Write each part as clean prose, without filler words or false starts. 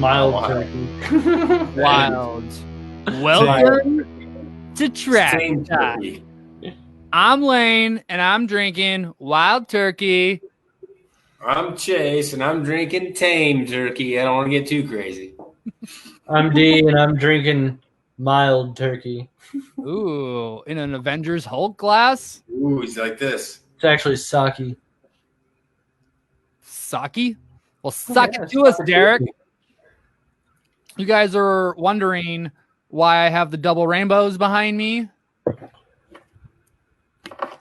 Mild turkey. Wild. Welcome to Track Tame Talk. turkey. I'm Lane, and I'm drinking wild turkey. I'm Chase, and I'm drinking Tame turkey. I don't want to get too crazy. I'm D, and I'm drinking mild turkey. Ooh, in an Avengers Hulk glass? Ooh, he's like this. It's actually sake. Sake? Well, suck Yeah, it to us, sake. Derek. You guys are wondering why I have the double rainbows behind me?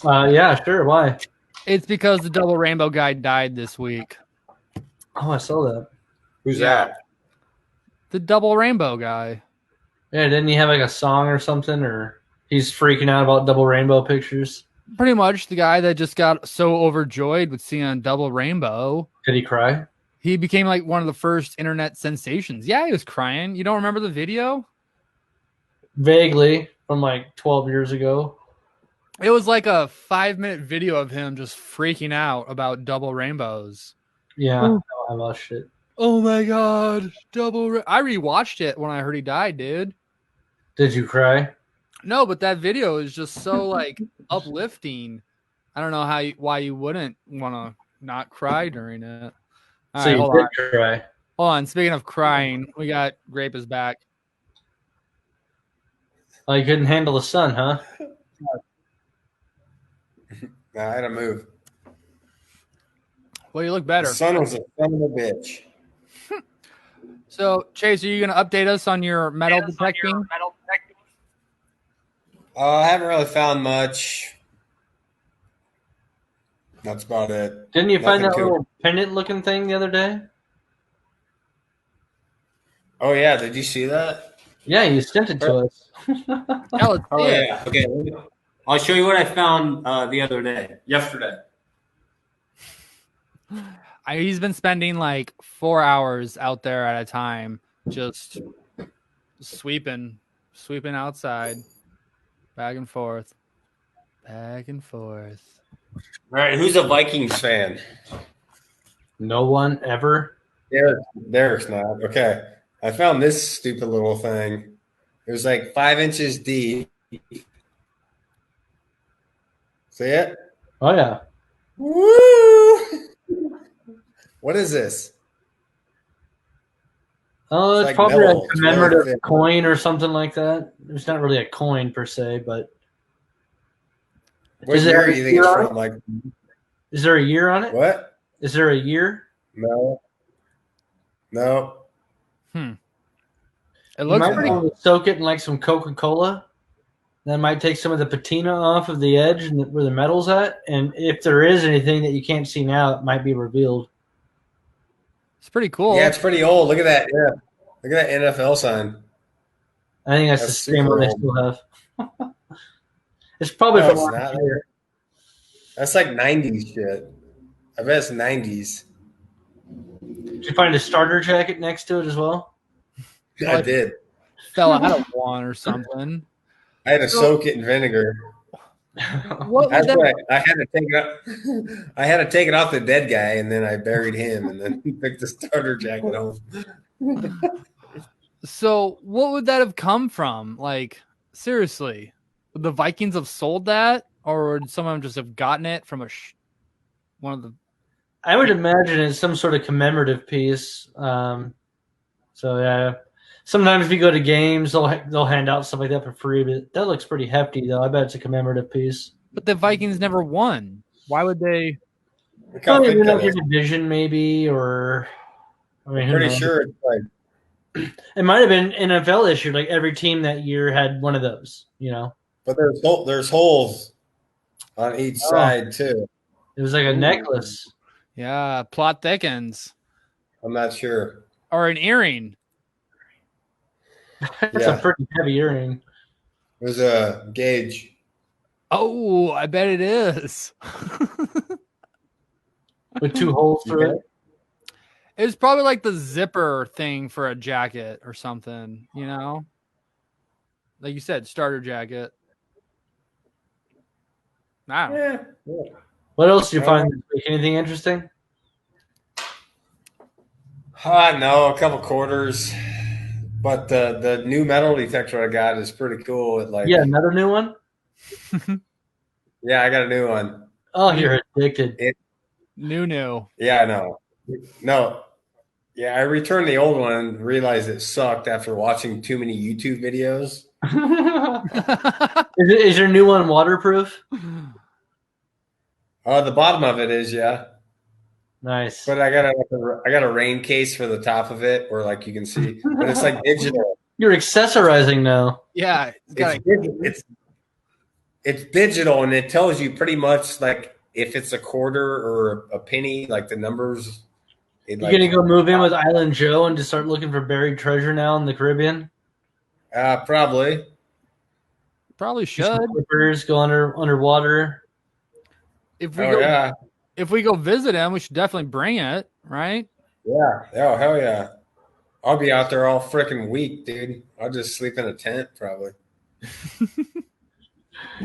Yeah, sure. Why? It's because the double rainbow guy died this week. Oh, I saw that. Who's Yeah. that? The double rainbow guy. Yeah, didn't he have like a song or something? Or he's freaking out about double rainbow pictures? Pretty much the guy that just got so overjoyed with seeing a double rainbow. Did he cry? He became like one of the first internet sensations. Yeah, he was crying. You don't remember the video? Vaguely, from like 12 years ago. It was like a 5-minute video of him just freaking out about double rainbows. Yeah, I watched it. Oh my god, I rewatched it when I heard he died, dude. Did you cry? No, but that video is just so like uplifting. I don't know why you wouldn't want to not cry during it. All So right, you hold did on. cry. Hold on. Speaking of crying, we got Grape is back. Oh, you couldn't handle the sun, huh? Nah, I had to move. Well, you look The better. son was a son of a bitch. So, Chase, are you going to update us on your metal detecting? I haven't really found much. That's about it. Didn't you find that Nothing little pendant-looking thing the other day? Oh, yeah. Did you see that? Yeah, you sent it to us. Yeah, let's see Oh, it. yeah. Okay. I'll show you what I found the other day. Yesterday. He's been spending like 4 hours out there at a time, just sweeping outside, back and forth. All right. Who's a Vikings fan? No one ever. Derek's not. Okay. I found this stupid little thing. It was like 5 inches deep. See it? Oh, yeah. Woo! What is this? Oh, It's it's like probably metal. a It's really commemorative thin. coin or something like that. It's not really a coin per se, but What Is year there do you think a it's year on from? Like is there a year on it? what? Is there a year? No. No. It You looks might pretty. want to soak it in like some Coca-Cola. That might take some of the patina off of the edge and where the metal's at. And if there is anything that you can't see now, it might be revealed. It's pretty cool. Yeah, it's pretty old. Look at that. Yeah. Look at that NFL sign. I think that's the That's same super one they old. still have. It's probably No, from it's last not. year. That's like 90s shit. I bet it's 90s. Did you find a starter jacket next to it as well? I did. Fell out of one or something. I had to soak it in vinegar. What would That's that? right. I had to take it off. I had to take it off the dead guy, and then I buried him, and then picked the starter jacket home. So, what would that have come from? Like, seriously, would the Vikings have sold that, or would someone just have gotten it from one of the? I would imagine it's some sort of commemorative piece. So yeah, sometimes if you go to games, they'll hand out stuff like that for free. But that looks pretty hefty, though. I bet it's a commemorative piece. But the Vikings never won. Why would they? Look how Probably thick in that your is. division, maybe, or I mean, who Pretty knows? sure it's like, It might have been NFL issue. Like every team that year had one of those. You know, but there's holes on each side too. it was like a necklace. Yeah, plot thickens, I'm not sure. or an earring. That's a pretty heavy earring. It was a gauge. Oh, I bet it is. With 2 holes through it. It was probably like the zipper thing for a jacket or something, you know? Like you said, starter jacket. I don't know. Yeah. What else did you find this week? Anything interesting? No, a couple quarters. But the new metal detector I got is pretty cool. It like, Yeah, another new one. yeah, I got a new one. Oh, you're addicted. New. Yeah, I know. No, yeah, I returned the old one and realized it sucked after watching too many YouTube videos. Is your new one waterproof? The bottom of it is, yeah. Nice. But I got a rain case for the top of it, where like you can see, but it's like digital. You're accessorizing now. Yeah, It's digital, and it tells you pretty much like if it's a quarter or a penny, like the numbers. You're gonna go move in with Island Joe and just start looking for buried treasure now in the Caribbean. Probably. probably should. Clippers go underwater. If we Oh go, yeah, if we go visit him, we should definitely bring it, right? yeah. Oh hell yeah! I'll be out there all freaking week, dude. I'll just sleep in a tent probably.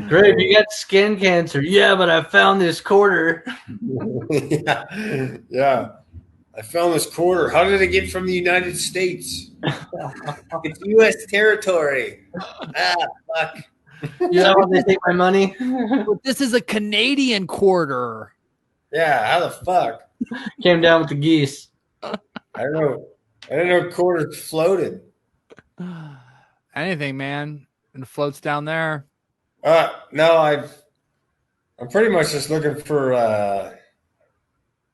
Great, you got skin cancer. Yeah, but I found this quarter. Yeah, yeah. I found this quarter. How did it get from the United States? It's U.S. territory. Fuck. Yeah, why they take my money. But this is a Canadian quarter. Yeah, how the fuck? Came down with the geese. I don't know. I didn't know quarters floated. Anything, man, and it floats down there. No, I'm pretty much just looking for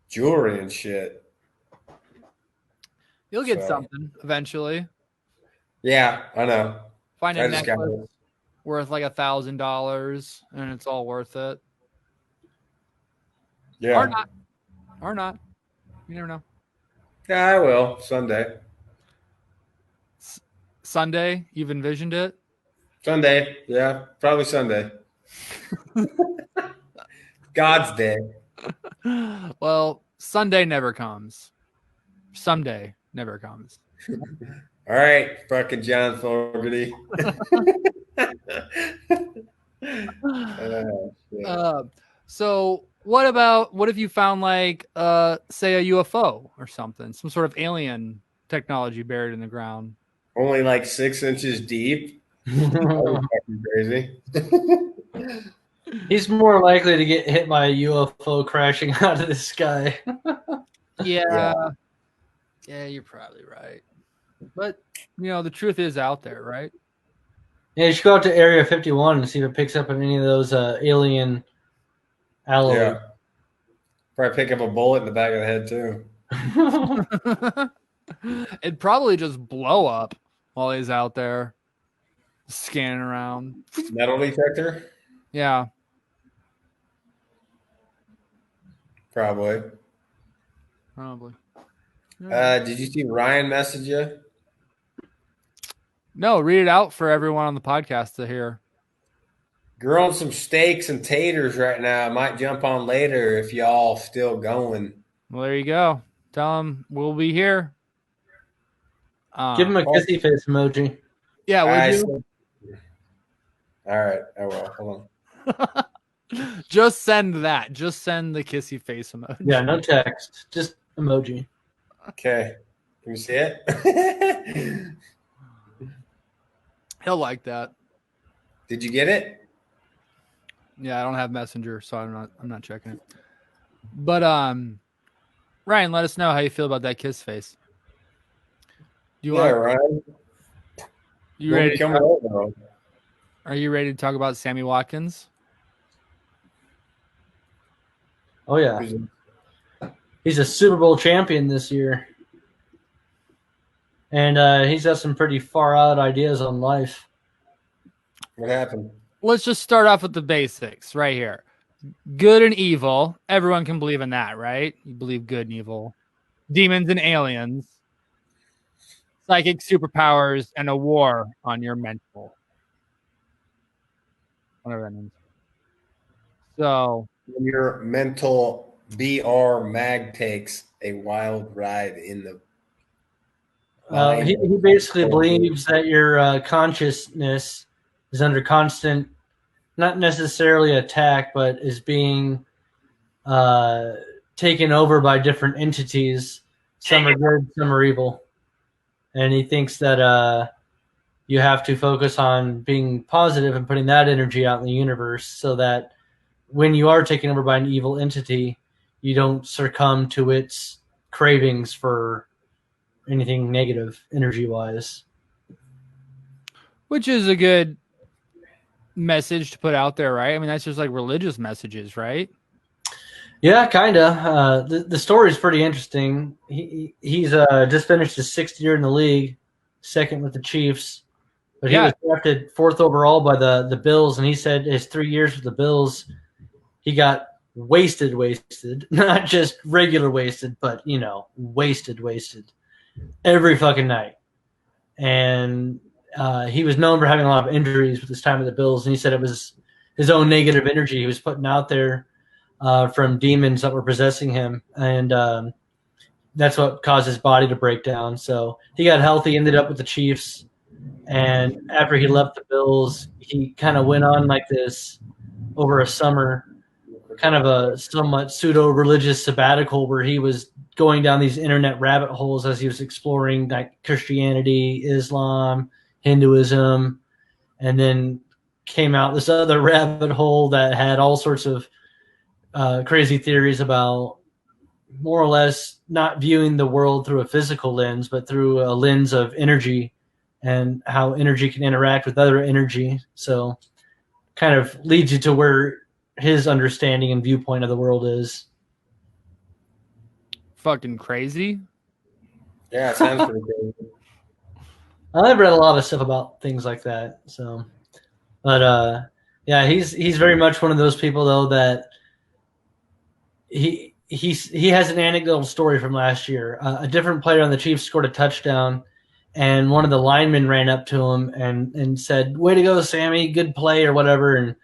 jewelry and shit. You'll get So. something eventually. Yeah, I know. Find I a just got necklace it. worth like $1,000, and it's all worth it. Yeah. Or not. You never know. Yeah, I will someday. Sunday, you've envisioned it. Sunday. Yeah, probably Sunday. God's day. Well, Sunday never comes. Someday never comes. All right, fucking John Fogerty. So what if you found like say a UFO or something, some sort of alien technology buried in the ground? Only like 6 inches deep. Fucking crazy. He's more likely to get hit by a UFO crashing out of the sky. Yeah, you're probably right. But the truth is out there, right? Yeah, you should go out to Area 51 and see if it picks up on any of those alien alloys. Yeah. Probably pick up a bullet in the back of the head too. It'd probably just blow up while he's out there scanning around. Metal detector? Yeah. Probably. Did you see Ryan message you? No, read it out for everyone on the podcast to hear. Grilling some steaks and taters right now. I might jump on later if y'all still going. Well, there you go. Tell him we'll be here. Give him a kissy face emoji. Yeah, would you? All right, I will. Hold on. Just send that. Just send the kissy face emoji. Yeah, no text. Just emoji. Okay. Can you see it? He'll like that. Did you get it? Yeah, I don't have Messenger, so I'm not checking it. But Ryan, let us know how you feel about that kiss face. Ryan. You ready? Over? Are you ready to talk about Sammy Watkins? Oh yeah, he's a Super Bowl champion this year, and he's got some pretty far out ideas on life. What happened? Let's just start off with the basics right here. Good and evil. Everyone can believe in that, right? You believe good and evil. Demons and aliens. Psychic superpowers and a war on your mental. Whatever that means. So When your mental BR mag takes a wild ride in the He basically believes that your consciousness is under constant, not necessarily attack, but is being taken over by different entities some are good, some are evil. And he thinks that you have to focus on being positive and putting that energy out in the universe so that when you are taken over by an evil entity, you don't succumb to its cravings for anything negative energy-wise. Which is a good message to put out there, right? I mean, that's just like religious messages, right? Yeah, kind of. The story is pretty interesting. He's just finished his 6th year in the league, second with the Chiefs. But he was drafted 4th overall by the Bills, and he said his 3 years with the Bills, he got wasted, not just regular wasted, but wasted every fucking night. And he was known for having a lot of injuries with his time with the Bills, and he said it was his own negative energy he was putting out there from demons that were possessing him, and that's what caused his body to break down. So he got healthy, ended up with the Chiefs. And after he left the Bills, he kind of went on like this over a summer, kind of a somewhat pseudo-religious sabbatical where he was going down these internet rabbit holes as he was exploring like Christianity, Islam, Hinduism, and then came out this other rabbit hole that had all sorts of crazy theories about more or less not viewing the world through a physical lens, but through a lens of energy and how energy can interact with other energy. So kind of leads you to where his understanding and viewpoint of the world is. Fucking crazy. Yeah, it sounds pretty crazy. I've read a lot of stuff about things like that. So, but yeah, he's very much one of those people though that he has an anecdotal story from last year. A different player on the Chiefs scored a touchdown, and one of the linemen ran up to him and said, "Way to go, Sammy, good play," or whatever. And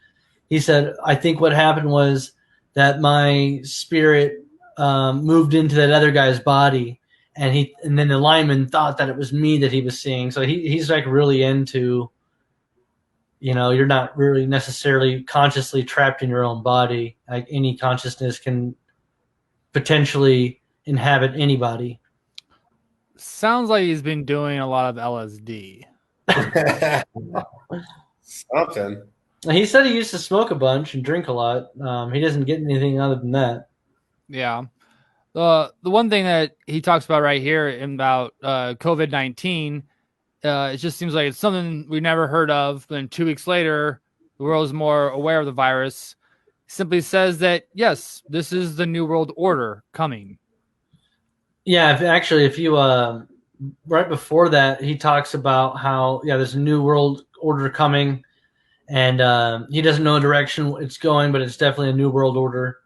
he said, "I think what happened was that my spirit moved into that other guy's body, and then the lineman thought that it was me that he was seeing." So he's like really into, you're not really necessarily consciously trapped in your own body. Like any consciousness can potentially inhabit anybody. Sounds like he's been doing a lot of LSD. Something. He said he used to smoke a bunch and drink a lot. He doesn't get anything other than that. Yeah. The one thing that he talks about right here about COVID-19, it just seems like it's something we never heard of. Then 2 weeks later, the world is more aware of the virus. Simply says that, yes, this is the new world order coming. Yeah, if you right before that, he talks about how there's a new world order coming, and he doesn't know the direction it's going, but it's definitely a new world order,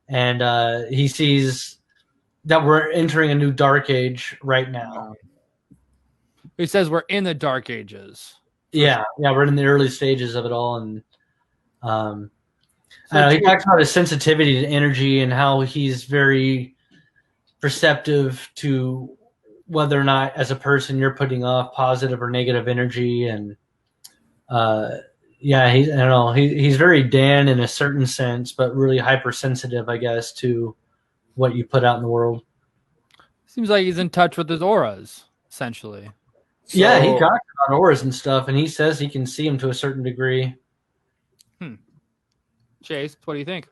and he sees that we're entering a new dark age right now. He says we're in the dark ages. Yeah, we're in the early stages of it all, and I know he talks about his sensitivity to energy and how he's very perceptive to whether or not as a person you're putting off positive or negative energy. And he's very Dan in a certain sense, but really hypersensitive, I guess, to what you put out in the world. Seems like he's in touch with his auras, essentially. So, yeah, he talks about auras and stuff, and he says he can see them to a certain degree. Chase, what do you think?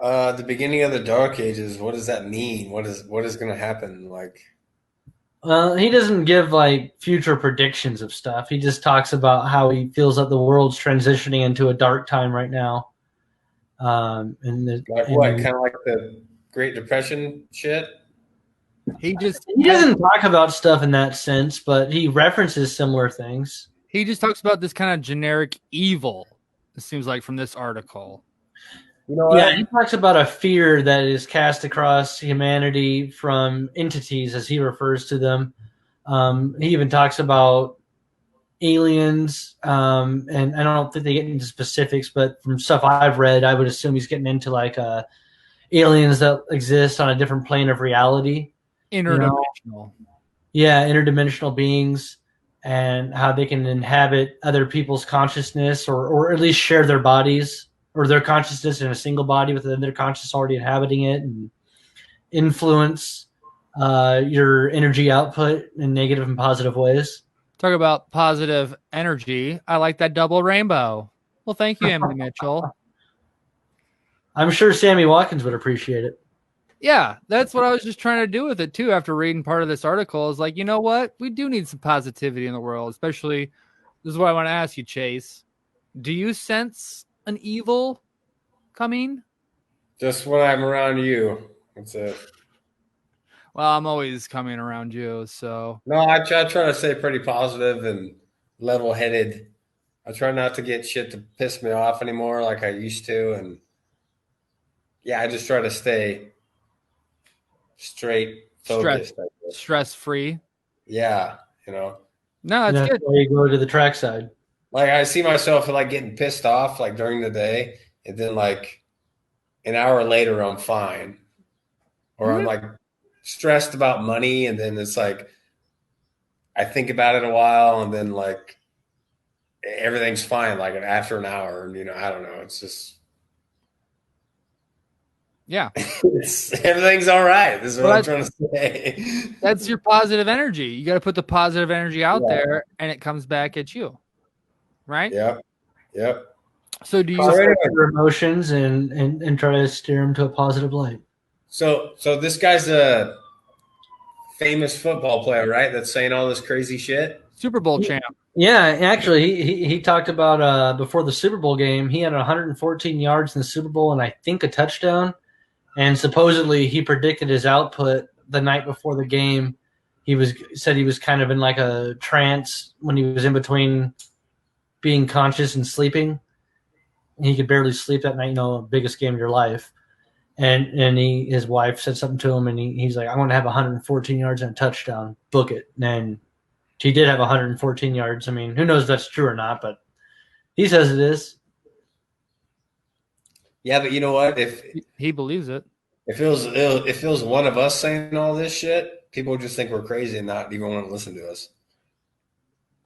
The beginning of the Dark Ages, what does that mean? What is going to happen? Like, he doesn't give like future predictions of stuff. He just talks about how he feels that the world's transitioning into a dark time right now. Kind of like the Great Depression shit? He doesn't talk about stuff in that sense, but he references similar things. He just talks about this kind of generic evil, it seems like, from this article. He talks about a fear that is cast across humanity from entities, as he refers to them. He even talks about aliens, and I don't think they get into specifics, but from stuff I've read, I would assume he's getting into like aliens that exist on a different plane of reality. Interdimensional. Interdimensional beings, and how they can inhabit other people's consciousness or at least share their bodies or their consciousness in a single body with their conscious already inhabiting it, and influence your energy output in negative and positive ways. Talk about positive energy. I like that double rainbow. Well, thank you, Emily Mitchell. I'm sure Sammy Watkins would appreciate it. Yeah, that's what I was just trying to do with it too. After reading part of this article, is like, you know what? We do need some positivity in the world, especially. This is what I want to ask you, Chase. Do you sense an evil coming? Just when I'm around you. That's it. Well, I'm always coming around you, so. No, I try to stay pretty positive and level-headed. I try not to get shit to piss me off anymore like I used to. And yeah, I just try to stay straight focused. Stress free. Yeah, No, that's good. Why you go to the trackside. Like I see myself like getting pissed off like during the day, and then like an hour later I'm fine. Or I'm like stressed about money, and then it's like I think about it a while, and then like everything's fine like after an hour. And I don't know. It's just everything's all right. This is what I'm trying to say. That's your positive energy. You got to put the positive energy out there, and it comes back at you, right? Yep. So do you separate your emotions and try to steer them to a positive light? So this guy's a famous football player, right? That's saying all this crazy shit. Super Bowl champ. Yeah, actually, he talked about before the Super Bowl game, he had 114 yards in the Super Bowl and I think a touchdown. And supposedly he predicted his output the night before the game. Said he was kind of in like a trance when he was in between being conscious and sleeping. He could barely sleep that night, biggest game of your life. And his wife said something to him, and he's like, "I'm going to have 114 yards and a touchdown. Book it." And he did have 114 yards. I mean, who knows if that's true or not, but he says it is. Yeah, but you know what? If he believes it, if it was one of us saying all this shit, people would just think we're crazy and not even want to listen to us.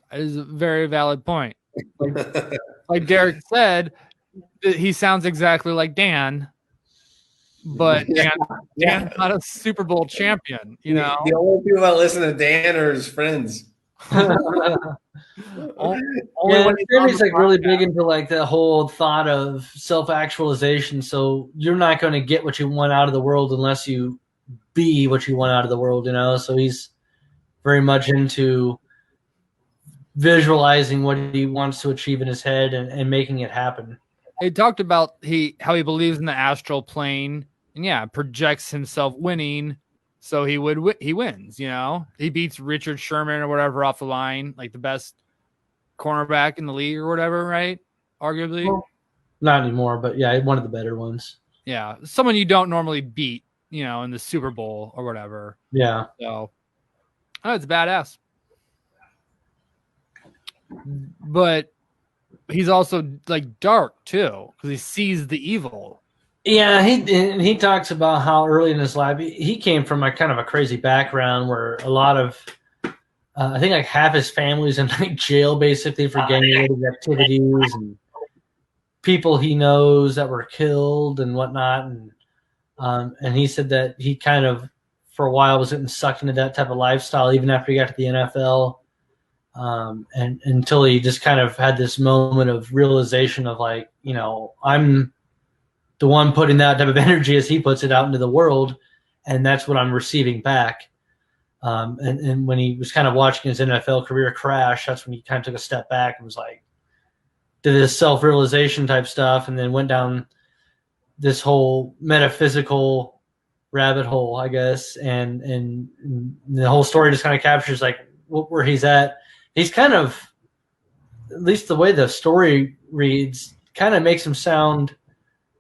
That is a very valid point. Like Derek said, he sounds exactly like Dan. But Dan's not a Super Bowl champion, The only people that listen to Dan are his friends. Sammy's like really big into like the whole thought of self-actualization. So you're not going to get what you want out of the world unless you be what you want out of the world, So he's very much into visualizing what he wants to achieve in his head and making it happen. He talked about how he believes in the astral plane. And projects himself winning, so he wins. He beats Richard Sherman or whatever off the line, like the best cornerback in the league or whatever, right? Arguably, well, not anymore, but yeah, one of the better ones. Yeah, someone you don't normally beat, in the Super Bowl or whatever. Yeah, so it's badass. But he's also like dark too because he sees the evil. Yeah, he talks about how early in his life he came from a kind of a crazy background where a lot of I think like half his family's in like jail basically for gang-related activities and people he knows that were killed and whatnot, and he said that he kind of for a while was getting sucked into that type of lifestyle even after he got to the NFL, and until he just kind of had this moment of realization of like I'm the one putting that type of energy as he puts it out into the world, and that's what I'm receiving back. And when he was kind of watching his NFL career crash, that's when he kind of took a step back and was like, did this self-realization type stuff, and then went down this whole metaphysical rabbit hole, I guess. And the whole story just kind of captures like where he's at. He's kind of, at least the way the story reads, kind of makes him sound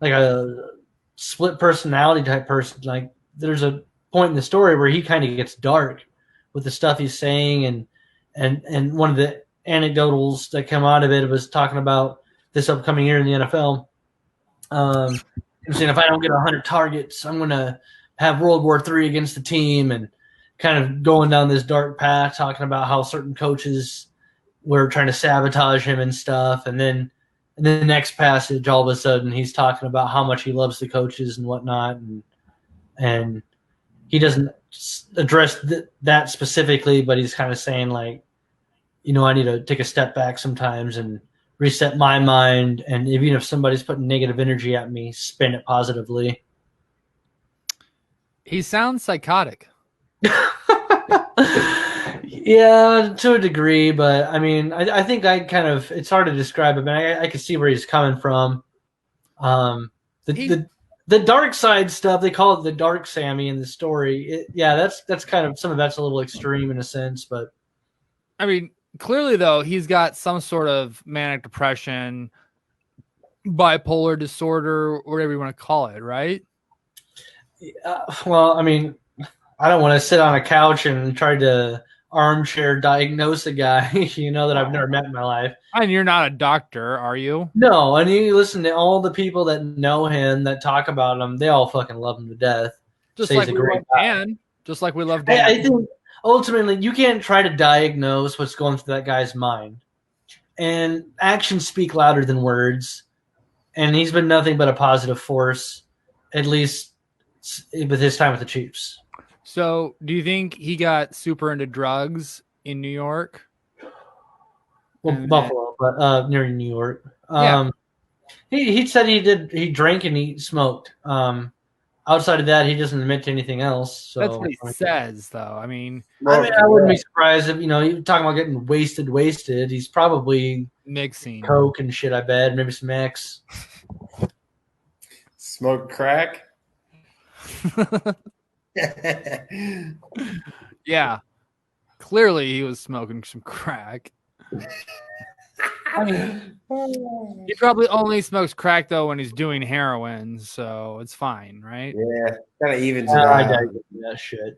like a split personality type person. Like there's a point in the story where he kind of gets dark with the stuff he's saying, and one of the anecdotals that come out of it was talking about this upcoming year in the NFL. Saying if I don't get 100 targets, I'm going to have World War III against the team, and kind of going down this dark path, talking about how certain coaches were trying to sabotage him and stuff, and then. And then the next passage, all of a sudden, he's talking about how much he loves the coaches and whatnot, and he doesn't address that specifically, but he's kind of saying like, I need to take a step back sometimes and reset my mind. And even if somebody's putting negative energy at me, spin it positively. He sounds psychotic. Yeah, to a degree, but I mean, I think it's hard to describe it, but I can see where he's coming from. The dark side stuff, they call it the dark Sammy in the story. That's kind of, some of that's a little extreme in a sense, but I mean, clearly though, he's got some sort of manic depression, bipolar disorder, or whatever you want to call it, right? Well, I mean, I don't want to sit on a couch and try to armchair diagnose a guy, that I've never met in my life. And you're not a doctor, are you? No, and you listen to all the people that know him, that talk about him, they all fucking love him to death. Just like we love Dan. Just like we love Dan. I think ultimately you can't try to diagnose what's going through that guy's mind. And actions speak louder than words. And he's been nothing but a positive force, at least with his time with the Chiefs. So, do you think he got super into drugs in New York? Well, Buffalo, but near New York. He said he drank and he smoked. Outside of that, he doesn't admit to anything else. So that's what he says, though. I mean, I wouldn't be surprised if, you're talking about getting wasted. He's probably mixing coke and shit, I bet. Maybe some X. Smoke crack? Yeah. Clearly he was smoking some crack. I mean, he probably only smokes crack though when he's doing heroin, so it's fine, right? Yeah, kind of evens it I out. that shit.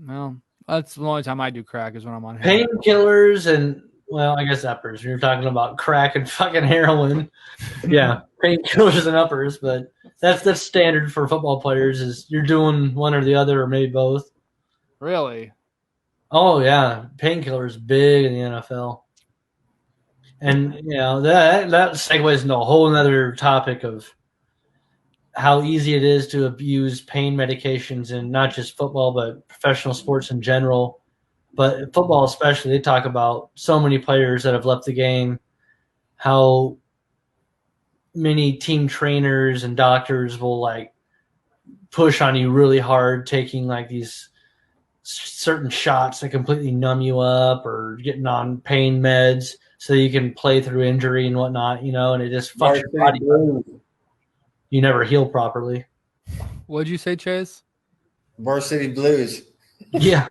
Well, that's the only time I do crack is when I'm on heroin. Painkillers and, well, I guess uppers. You're talking about crack and fucking heroin. Yeah, painkillers and uppers, but that's standard for football players. Is you're doing one or the other, or maybe both. Really? Oh yeah, painkillers big in the NFL. And that segues into a whole other topic of how easy it is to abuse pain medications in not just football but professional sports in general. But football especially, they talk about so many players that have left the game, how many team trainers and doctors will like push on you really hard, taking like these certain shots that completely numb you up, or getting on pain meds so you can play through injury and whatnot, and it just fucks your body up. You never heal properly. What'd you say, Chase? Varsity Blues. Yeah,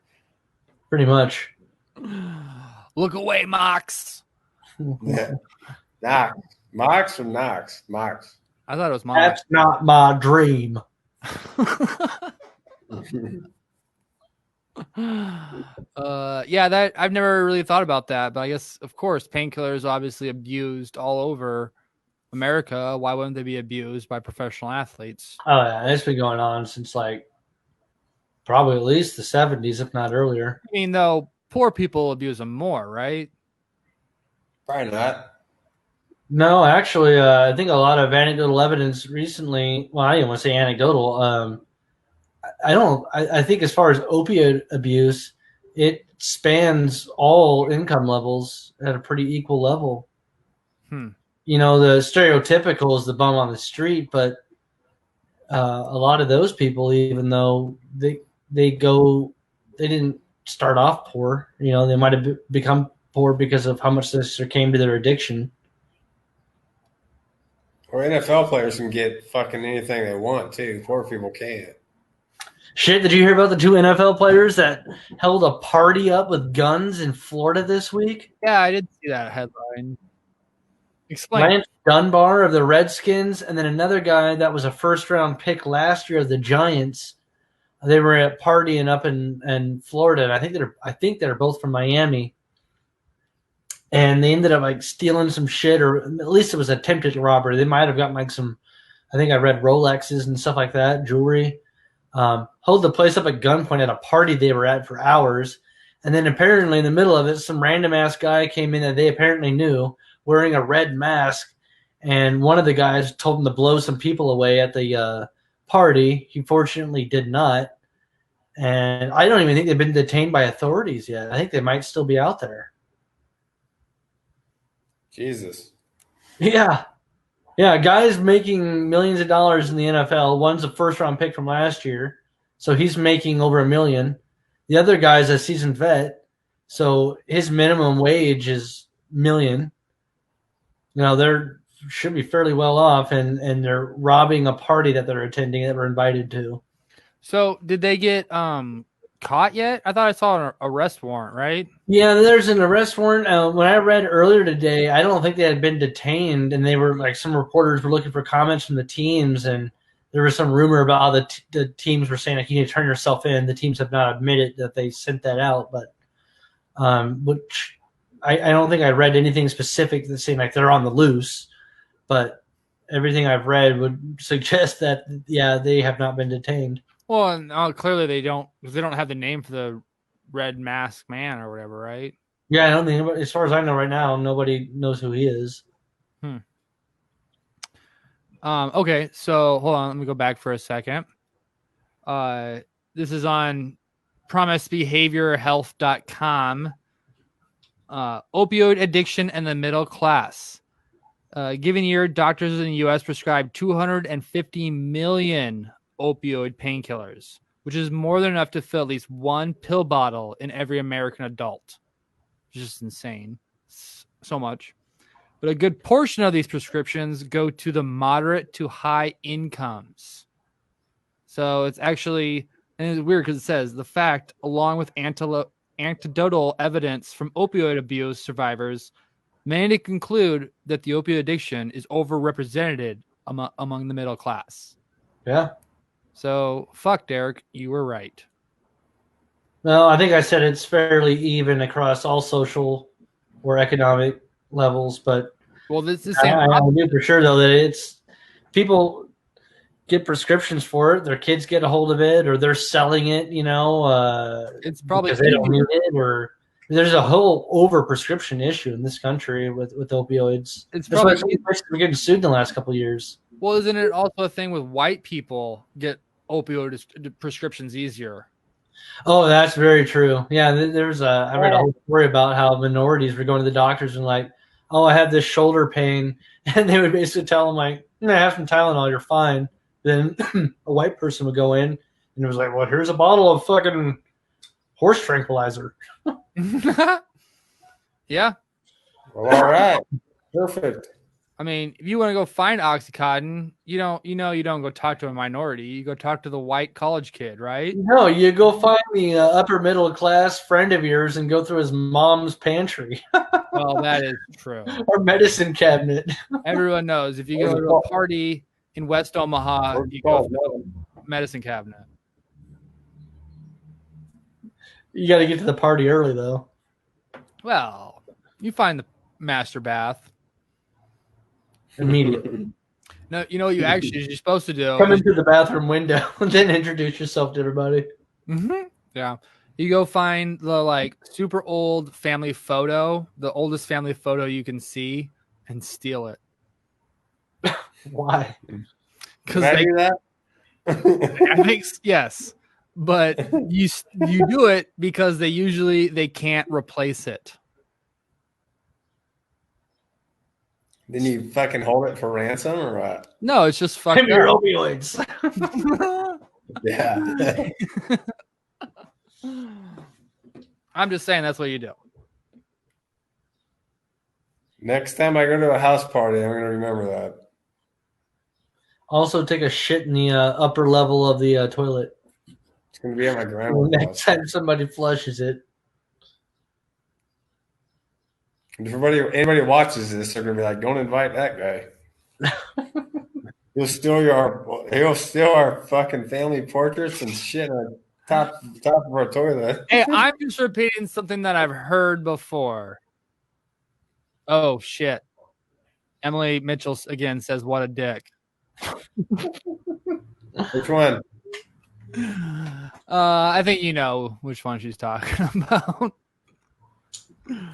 pretty much. Look away, Mox. Yeah. Knox. Mox or Knox? Mox. I thought it was Mox. That's not my dream. That I've never really thought about that, but I guess of course painkillers obviously abused all over America. Why wouldn't they be abused by professional athletes? Oh yeah, it's been going on since like probably at least the 70s, if not earlier. I mean, though, poor people abuse them more, right? Probably not. No, actually, I think a lot of anecdotal evidence recently. Well, I didn't want to say anecdotal. I think as far as opioid abuse, it spans all income levels at a pretty equal level. The stereotypical is the bum on the street, but a lot of those people, even though they didn't start off poor, they might have become poor because of how much this came to their addiction. Or NFL players can get fucking anything they want too. Poor people can't. Shit, did you hear about the 2 NFL players that held a party up with guns in Florida this week? Yeah, I did see that headline. Explain. Lance Dunbar of the Redskins, and then another guy that was a first-round pick last year of the Giants. They were at partying up in Florida, and I think they're both from Miami. And they ended up like stealing some shit, or at least it was attempted robbery. They might have gotten like some, I think I read Rolexes and stuff like that, jewelry. Hold the place up at gunpoint at a party they were at for hours. And then apparently in the middle of it, some random ass guy came in that they apparently knew, wearing a red mask. And one of the guys told him to blow some people away at the party. He fortunately did not. And I don't even think they've been detained by authorities yet. I think they might still be out there. Jesus. Yeah. Yeah, guys making millions of dollars in the NFL. One's a first-round pick from last year, so he's making over $1 million. The other guy's a seasoned vet, so his minimum wage is $1 million. They're should be fairly well off, and they're robbing a party that they're attending that we're invited to. So did they get caught yet? I thought I saw an arrest warrant, right? Yeah, there's an arrest warrant. When I read earlier today, I don't think they had been detained, and they were like some reporters were looking for comments from the teams, and there was some rumor about how the teams were saying like you need to turn yourself in. The teams have not admitted that they sent that out, but which I don't think I read anything specific that's saying like they're on the loose, but everything I've read would suggest that they have not been detained. Well, clearly they don't, because they don't have the name for the red mask man or whatever, right? Yeah, I don't think, as far as I know right now, nobody knows who he is. Okay, so hold on, let me go back for a second. This is on promisebehaviorhealth.com. Opioid addiction and the middle class. Given year, doctors in the U.S. prescribe 250 million opioid painkillers, which is more than enough to fill at least one pill bottle in every American adult. It's just insane. So much. But a good portion of these prescriptions go to the moderate to high incomes. So it's actually, and it's weird because it says the fact, along with anecdotal evidence from opioid abuse survivors, many conclude that the opioid addiction is overrepresented among the middle class. Yeah. So, fuck, Derek, you were right. No, I think I said it's fairly even across all social or economic levels, but this is the same. I knew for sure though that it's people get prescriptions for it, their kids get a hold of it, or they're selling it. It's probably because they don't need it, or there's a whole over prescription issue in this country with opioids. It's That's why probably we're getting sued in the last couple of years. Well, isn't it also a thing with white people get opioid prescriptions easier? Oh, that's very true. Yeah, I read a whole story about how minorities were going to the doctors and like, oh, I have this shoulder pain, and they would basically tell them like, have some Tylenol, you're fine. Then a white person would go in and it was like, well, here's a bottle of fucking horse tranquilizer. Yeah. Well, all right. Perfect. I mean, if you want to go find Oxycontin, you don't go talk to a minority. You go talk to the white college kid, right? No, you go find the upper middle class friend of yours and go through his mom's pantry. Well, that is true. Or medicine cabinet. Everyone knows if you go to a party in West Omaha, you go medicine cabinet. You got to get to the party early, though. Well, you find the master bath. Immediately. No, you know what you're supposed to do? Come into the bathroom window and then introduce yourself to everybody. Mm-hmm. Yeah. You go find the super old family photo, the oldest family photo you can see, and steal it. Why? Because I do that. I think yes, but you do it because they can't replace it. Then you fucking hold it for ransom or what? No, it's just fucking your opioids. Yeah. I'm just saying that's what you do. Next time I go to a house party, I'm going to remember that. Also, take a shit in the upper level of the toilet. It's going to be at my grandma's Next house. time somebody flushes it. If anybody watches this, they're going to be like, don't invite that guy. He'll steal our fucking family portraits and shit on top of our toilet. Hey, I'm just repeating something that I've heard before. Oh, shit. Emily Mitchell again says, what a dick. Which one? I think you know which one she's talking about.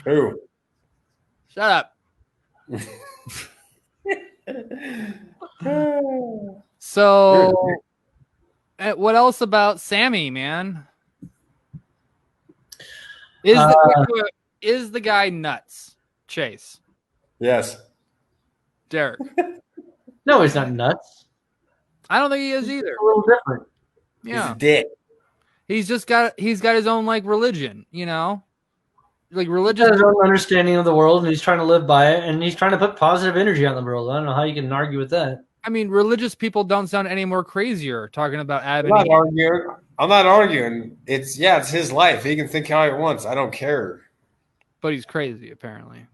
Who? Shut up. So, what else about Sammy, man? Is the guy nuts? Chase. Yes. Derek. No, he's not nuts. I don't think he is either. A little different. Yeah. He's a dick. He's got his own like religion, you know? Like He's religious got his own understanding of the world, and he's trying to live by it, and he's trying to put positive energy out in the world. I don't know how you can argue with that. I mean, religious people don't sound any more crazier talking about Adam I'm and not Eve. arguing. I'm not arguing. It's his life. He can think how he wants. I don't care. But he's crazy, apparently,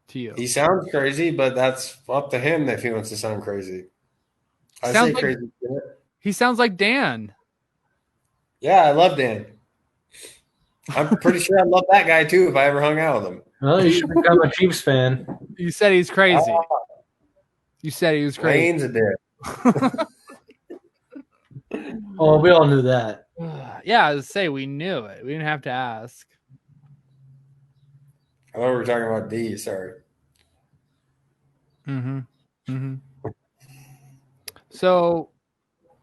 to you. He sounds crazy, but that's up to him if he wants to sound crazy. I Sounds say like- crazy shit. He sounds like Dan. Yeah, I love Dan. I'm pretty sure I love that guy too if I ever hung out with him. Well, you should become a Chiefs fan. You said he's crazy. You said he was crazy. Wayne's a dick. Oh, we all knew that. Yeah, I was say we knew it. We didn't have to ask. I thought we were talking about D. Sorry. So,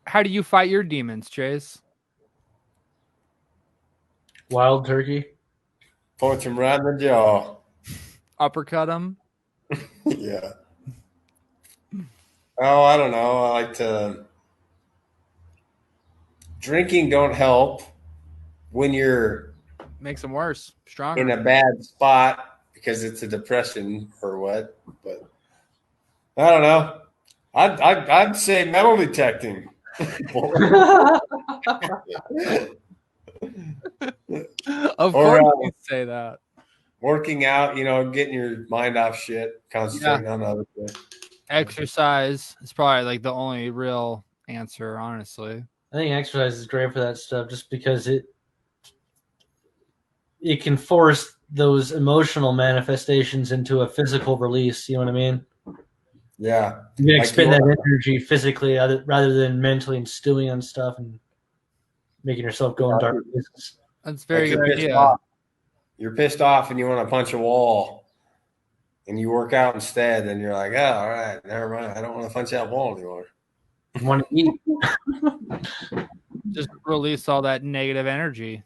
how do you fight your demons, Chase? Wild turkey. Punch him right in the jaw. Uppercut him? Yeah. Oh, I don't know. I like to. Drinking don't help when you're Makes them worse. Stronger. in a bad spot because it's a depression or what. But I don't know. I'd say metal detecting. Of Or, course you say that. Working out, getting your mind off shit, concentrating on other shit. Exercise is probably like the only real answer, honestly. I think exercise is great for that stuff just because it can force those emotional manifestations into a physical release. You know what I mean? Yeah. You can Like expend that energy physically rather than mentally and stewing on stuff and making yourself go in dark places. That's a very Like good idea. off. You're pissed off and you want to punch a wall and you work out instead and you're like, oh, all right, never mind. I don't want to punch that wall anymore. You want to eat. Just release all that negative energy.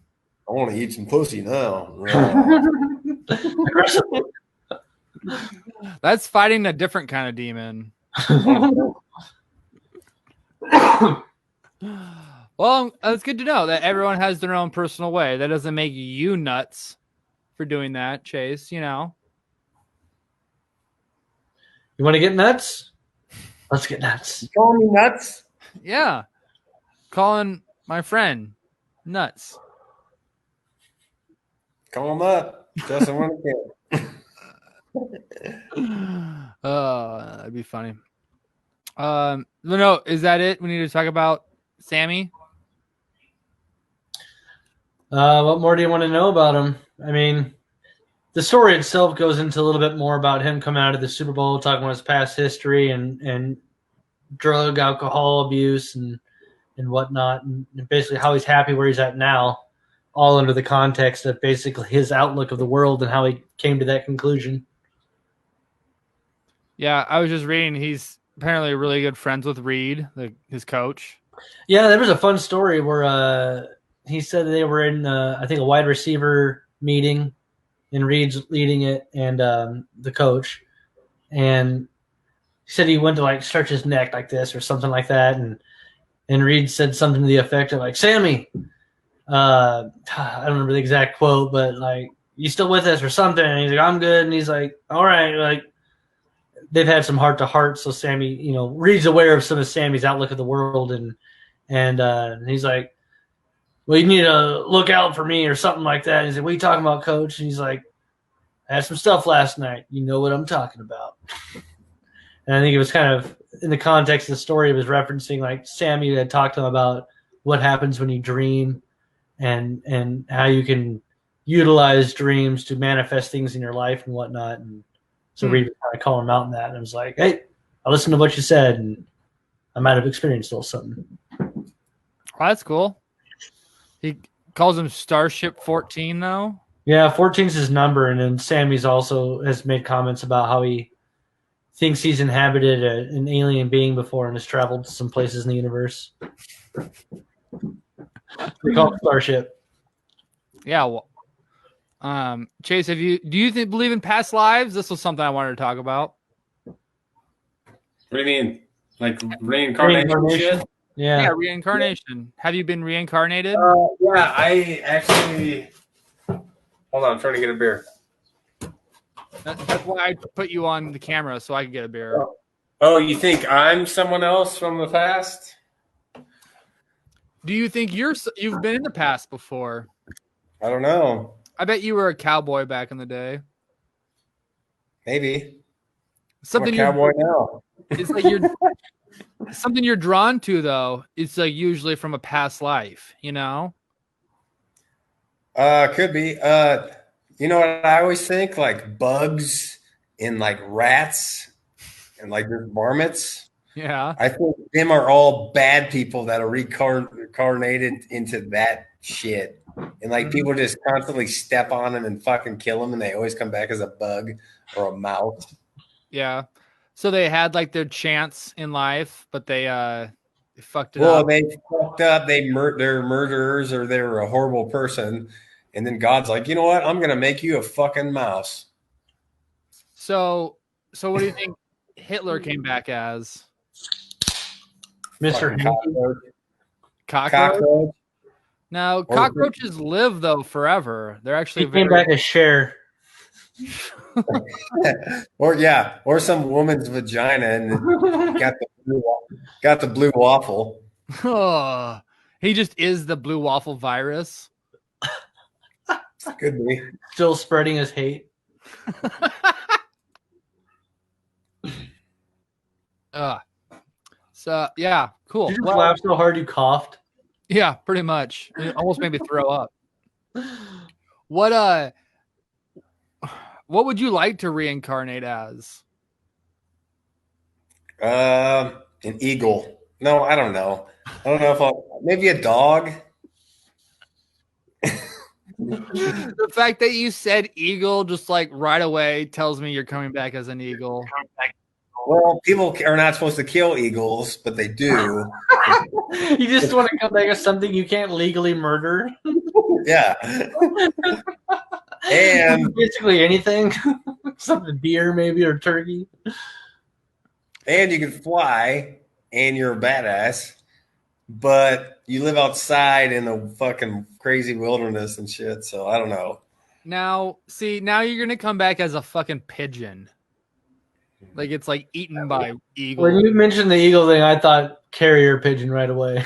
I want to eat some pussy now. Aggressively. That's fighting a different kind of demon. Well, it's good to know that everyone has their own personal way. That doesn't make you nuts for doing that, Chase, You want to get nuts? Let's get nuts. You calling me nuts? Yeah. Calling my friend nuts. Call him up. Justin Winnicott. That'd be funny. No, is that it? We need to talk about Sammy. What more do you want to know about him? I mean, the story itself goes into a little bit more about him coming out of the Super Bowl, talking about his past history and drug, alcohol abuse and whatnot, and basically how he's happy where he's at now, all under the context of basically his outlook of the world and how he came to that conclusion. Yeah, I was just reading. He's apparently really good friends with Reed, his coach. Yeah, there was a fun story where he said they were in, I think, a wide receiver meeting, and Reed's leading it, and the coach. And he said he went to like stretch his neck like this or something like that, and Reed said something to the effect of like, Sammy, I don't remember the exact quote, but like, you still with us or something? And he's like, I'm good. And he's like, all right, like, they've had some heart to heart. So Sammy, Reed's aware of some of Sammy's outlook of the world, and he's like, well, you need to look out for me or something like that. And he's like, what are you talking about, coach? And he's like, I had some stuff last night. You know what I'm talking about. And I think it was kind of in the context of the story, it was referencing like Sammy had talked to him about what happens when you dream and how you can utilize dreams to manifest things in your life and whatnot. And so Reed was kind of calling him out in that. And I was like, hey, I listened to what you said, and I might have experienced a little something. Oh, that's cool. He calls him Starship 14 though. Yeah, 14 is his number, and then Sammy's also has made comments about how he thinks he's inhabited an alien being before and has traveled to some places in the universe. We call it Starship. Yeah, well, Chase, do you believe in past lives? This was something I wanted to talk about. What do you mean? Like reincarnation shit? Yeah, Yeah. reincarnation. Have you been reincarnated? Yeah, I actually. Hold on, I'm trying to get a beer. That's why I put you on the camera so I could get a beer. Oh, you think I'm someone else from the past? Do you think you've been in the past before? I don't know. I bet you were a cowboy back in the day. Maybe. Something I'm a cowboy now. It's like something you're drawn to though. It's like usually from a past life, you know? Could be. You know what I always think? Like bugs and like rats and like there's marmots. Yeah. I think them are all bad people that are reincarnated into that shit. And like people just constantly step on them and fucking kill them, and they always come back as a bug or a mouse. Yeah. So they had like their chance in life, but they fucked it Well, up. they fucked up. They're murderers or they're a horrible person. And then God's like, you know what? I'm gonna make you a fucking mouse. So what do you think Hitler came back as? Mr. Fucking Hanky. Cockroach? No, cockroaches live though forever. They're actually He came back as Cher. or some woman's vagina and got the blue waffle. Oh, he just is the blue waffle virus. Could be. Still spreading his hate. So yeah, cool. Did you just laugh so hard you coughed? Yeah, pretty much. It almost made me throw up. What would you like to reincarnate as? An eagle. No, I don't know. I don't know if maybe a dog. The fact that you said eagle just like right away tells me you're coming back as an eagle. Well, people are not supposed to kill eagles, but they do. You just want to come back as something you can't legally murder. Yeah. And basically anything. Something deer maybe or turkey. And you can fly and you're a badass, but you live outside in the fucking crazy wilderness and shit. So I don't know. Now you're gonna come back as a fucking pigeon. Like it's like eaten by eagles. When you mentioned the eagle thing, I thought carrier pigeon right away.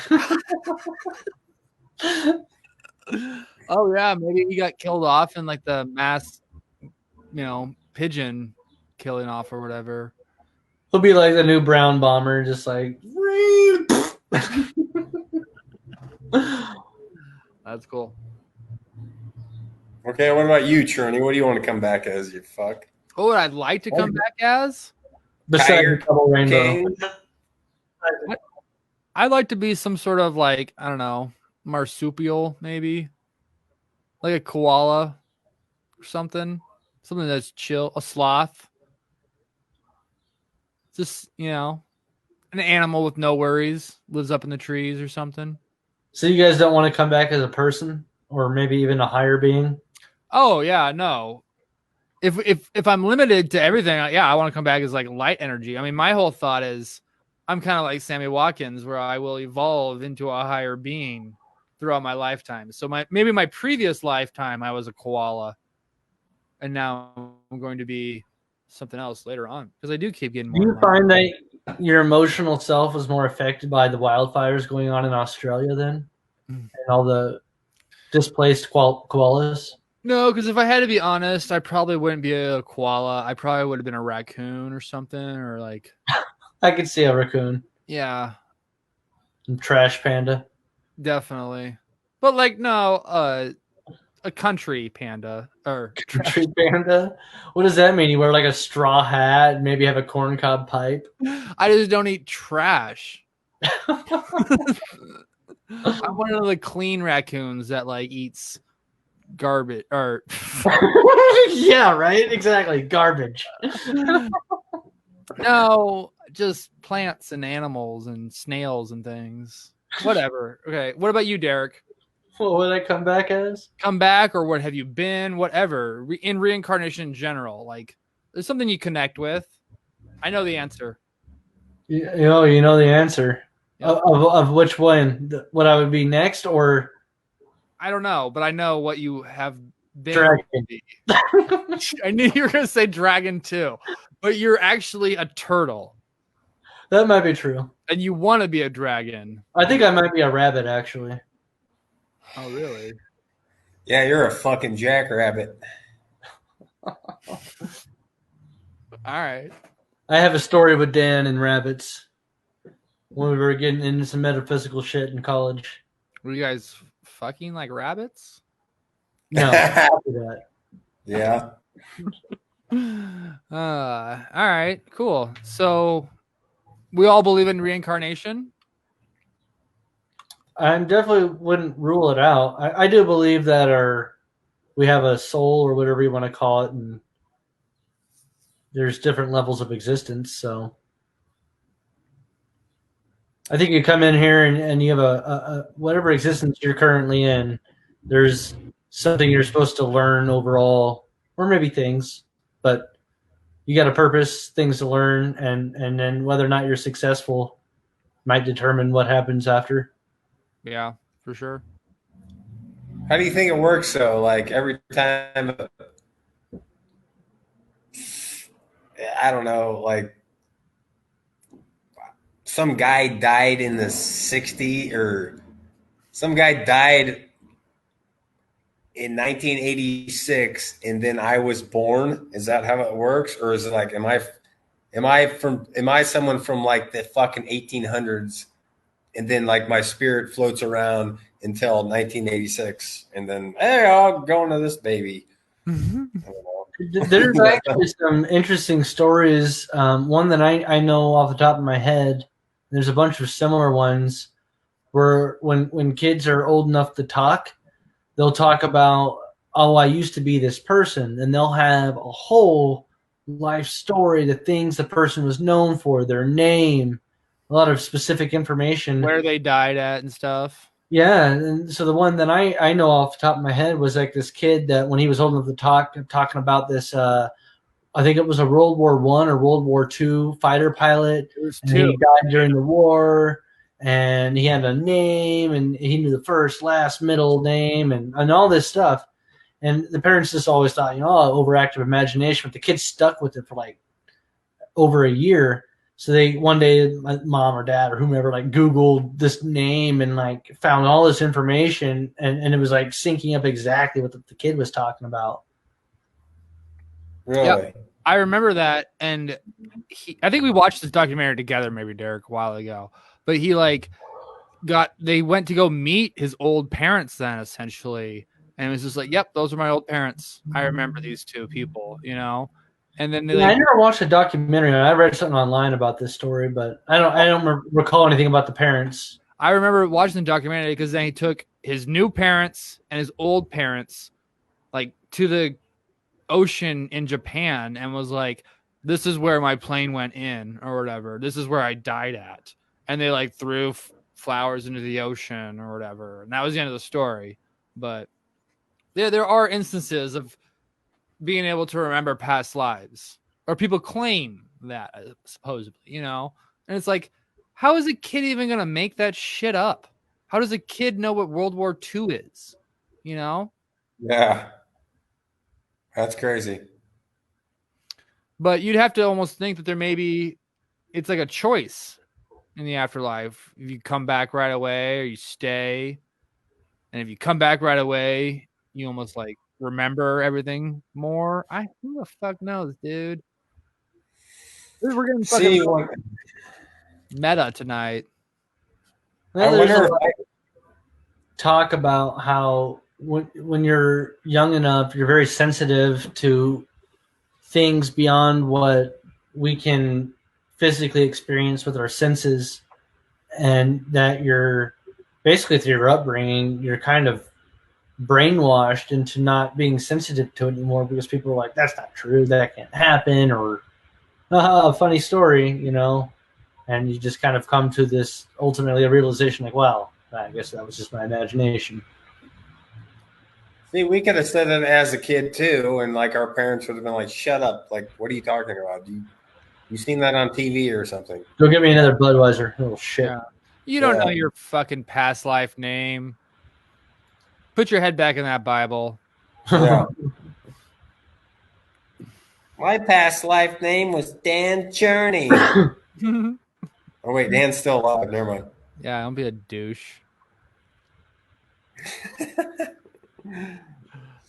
Oh yeah, maybe he got killed off in like the mass, pigeon killing off or whatever. He'll be like the new brown bomber, just like. That's cool. Okay, what about you, Churney? What do you want to come back as, you fuck? Oh, what I'd like to come back as? Besides double rainbow. I'd like to be some sort of like, I don't know, marsupial, maybe. Like a koala or something. Something that's chill. A sloth. Just, an animal with no worries. Lives up in the trees or something. So you guys don't want to come back as a person? Or maybe even a higher being? Oh, yeah, no. If I'm limited to everything, I want to come back as like light energy. I mean, my whole thought is I'm kind of like Sammy Watkins, where I will evolve into a higher being throughout my lifetime. So maybe my previous lifetime I was a koala, and now I'm going to be something else later on because I do keep getting more. Do you find that your emotional self was more affected by the wildfires going on in Australia then, and all the displaced koalas? No, because if I had to be honest, I probably wouldn't be a koala. I probably would have been a raccoon or something, or like. I could see a raccoon. Yeah. And trash panda. Definitely. But like, no, a country panda or country panda. What does that mean? You wear like a straw hat, maybe have a corncob pipe. I just don't eat trash. I'm one of the clean raccoons that like eats garbage or yeah, right, exactly, garbage. No, just plants and animals and snails and things. Whatever. Okay, what about you, Derek? What would I come back as? Come back, or what have you been? Whatever. In reincarnation in general, like there's something you connect with. I know the answer. You know the answer. Yep. Of which one? What I would be next, or I don't know, but I know what you have been. dragon? I knew you were going to say dragon too, but you're actually a turtle. That might be true. And you want to be a dragon. I think I might be a rabbit, actually. Oh, really? Yeah, you're a fucking jackrabbit. All right. I have a story with Dan and rabbits when we were getting into some metaphysical shit in college. Were you guys fucking like rabbits? No, after that. Yeah. All right, cool. So we all believe in reincarnation? I definitely wouldn't rule it out. I do believe that we have a soul or whatever you want to call it, and there's different levels of existence. So I think you come in here and you have a whatever existence you're currently in, there's something you're supposed to learn overall, or maybe things, but you got a purpose, things to learn, and then whether or not you're successful might determine what happens after. Yeah, for sure. How do you think it works though? Like every time, I don't know, like some guy died in the 60s or some guy died in 1986 and then I was born. Is that how it works? Or is it like, am I someone from like the fucking 1800s and then like my spirit floats around until 1986 and then, hey, I'll go into this baby. I don't know. There's actually some interesting stories. One that I know off the top of my head, there's a bunch of similar ones where when kids are old enough to talk, they'll talk about, oh, I used to be this person, and they'll have a whole life story, the things the person was known for, their name, a lot of specific information. Where they died at and stuff. Yeah, and so the one that I know off the top of my head was like this kid that when he was old enough to talking about this, I think it was a World War I or World War II fighter pilot, and he died during the war, and he had a name, and he knew the first, last, middle name, and all this stuff. And the parents just always thought, overactive imagination, but the kid stuck with it for like over a year. So they one day, my mom or dad or whomever, like Googled this name and like found all this information, and it was like syncing up exactly what the kid was talking about. Really? Yep. I remember that, and I think we watched this documentary together, maybe Derek, a while ago. But he they went to go meet his old parents then, essentially, and it was just like, yep, those are my old parents. I remember these two people, And then I never watched a documentary. I read something online about this story, but I don't recall anything about the parents. I remember watching the documentary because then he took his new parents and his old parents, like, to the ocean in Japan and was like, this is where my plane went in or whatever. This is where I died at. And they like threw flowers into the ocean or whatever. And that was the end of the story. But there are instances of being able to remember past lives, or people claim that supposedly, and it's like, how is a kid even going to make that shit up? How does a kid know what World War II is? Yeah. That's crazy. But you'd have to almost think that it's like a choice in the afterlife. If you come back right away or you stay. And if you come back right away, you almost like remember everything more. Who the fuck knows, dude? We're getting fucking meta tonight. Well, there's talk about how when you're young enough, you're very sensitive to things beyond what we can physically experience with our senses, and that you're basically through your upbringing, you're kind of brainwashed into not being sensitive to it anymore because people are like, that's not true, that can't happen, or funny story, and you just kind of come to this ultimately a realization like, well, I guess that was just my imagination. See, we could have said it as a kid too, and like our parents would have been like, "Shut up! Like, what are you talking about? You seen that on TV or something?" Go get me another Budweiser, little shit. Yeah. You don't Yeah. know your fucking past life name. Put your head back in that Bible. Yeah. My past life name was Dan Journey. Oh wait, Dan's still alive. Never mind. Yeah, don't be a douche.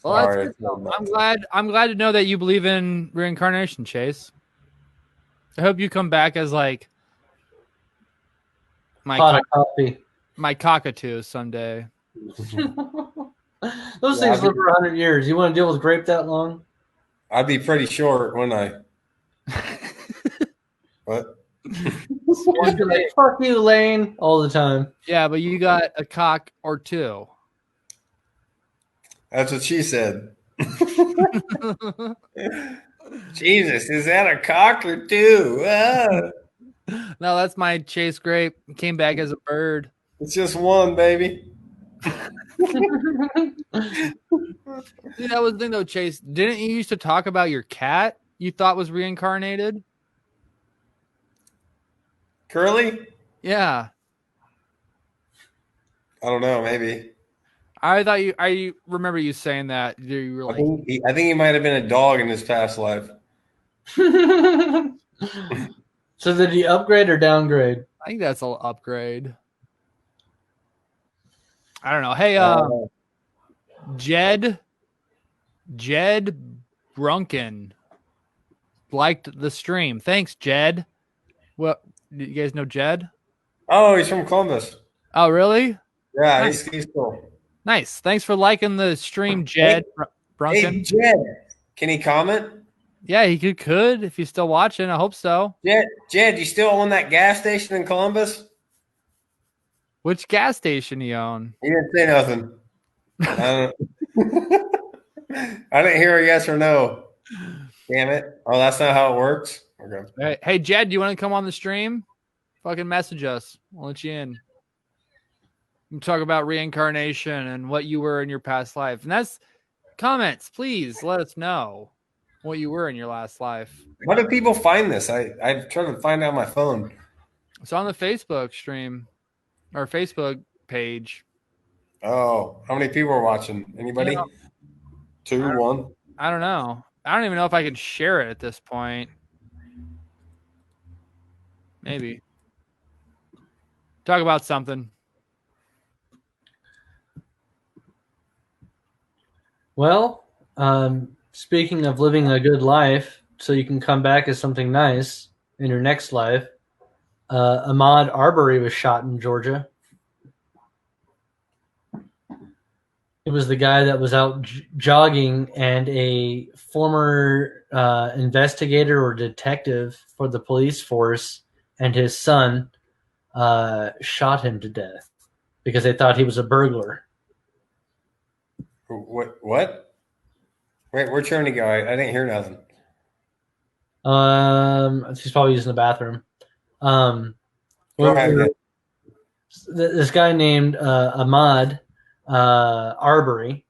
Well, Sorry. that's good. I'm glad to know that you believe in reincarnation, Chase. I hope you come back as like Pot of coffee. my cockatoo someday. Those things live for 100 years. You want to deal with grape that long? I'd be pretty short, wouldn't I? What? Like, fuck you, Lane, all the time. Yeah, but you got a cock or two. That's what she said. Jesus, is that a cock or two? Ah, No, that's my Chase grape. It came back as a bird. it's just one, baby. Dude, that was the thing though, Chase. Didn't you used to talk about your cat you thought was reincarnated? Curly? Yeah. I don't know, maybe. I remember you saying that. You were I like, think he might have been a dog in his past life. So did he upgrade or downgrade? I think that's an upgrade. I don't know. Hey, Jed Brunken liked the stream. Thanks, Jed. What, do you guys know Jed? Oh, he's from Columbus. Oh, really? Yeah, Nice. he's cool. Nice. Thanks for liking the stream, Jed Brunken. Hey, Jed, can he comment? Yeah, he could if he's still watching. I hope so. Jed, you still own that gas station in Columbus? Which gas station you own? He didn't say nothing. I didn't hear a yes or no. Damn it. Oh, that's not how it works? Okay. Hey, Jed, do you want to come on the stream? Fucking message us. We'll let you in. We'll talk about reincarnation and what you were in your past life. And that's comments. Please let us know what you were in your last life. How do people find this? I've tried to find out my phone. It's on the Facebook stream or Facebook page. Oh, how many people are watching? Anybody? Yeah. 2, 1? I don't know. I don't even know if I can share it at this point. Maybe. Talk about something. Well, speaking of living a good life, so you can come back as something nice in your next life, Ahmaud Arbery was shot in Georgia. It was the guy that was out jogging, and a former investigator or detective for the police force and his son shot him to death because they thought he was a burglar. What? Wait, where'd Trinity go? I didn't hear nothing. She's probably using the bathroom. Go ahead. This guy named Ahmaud Arbery.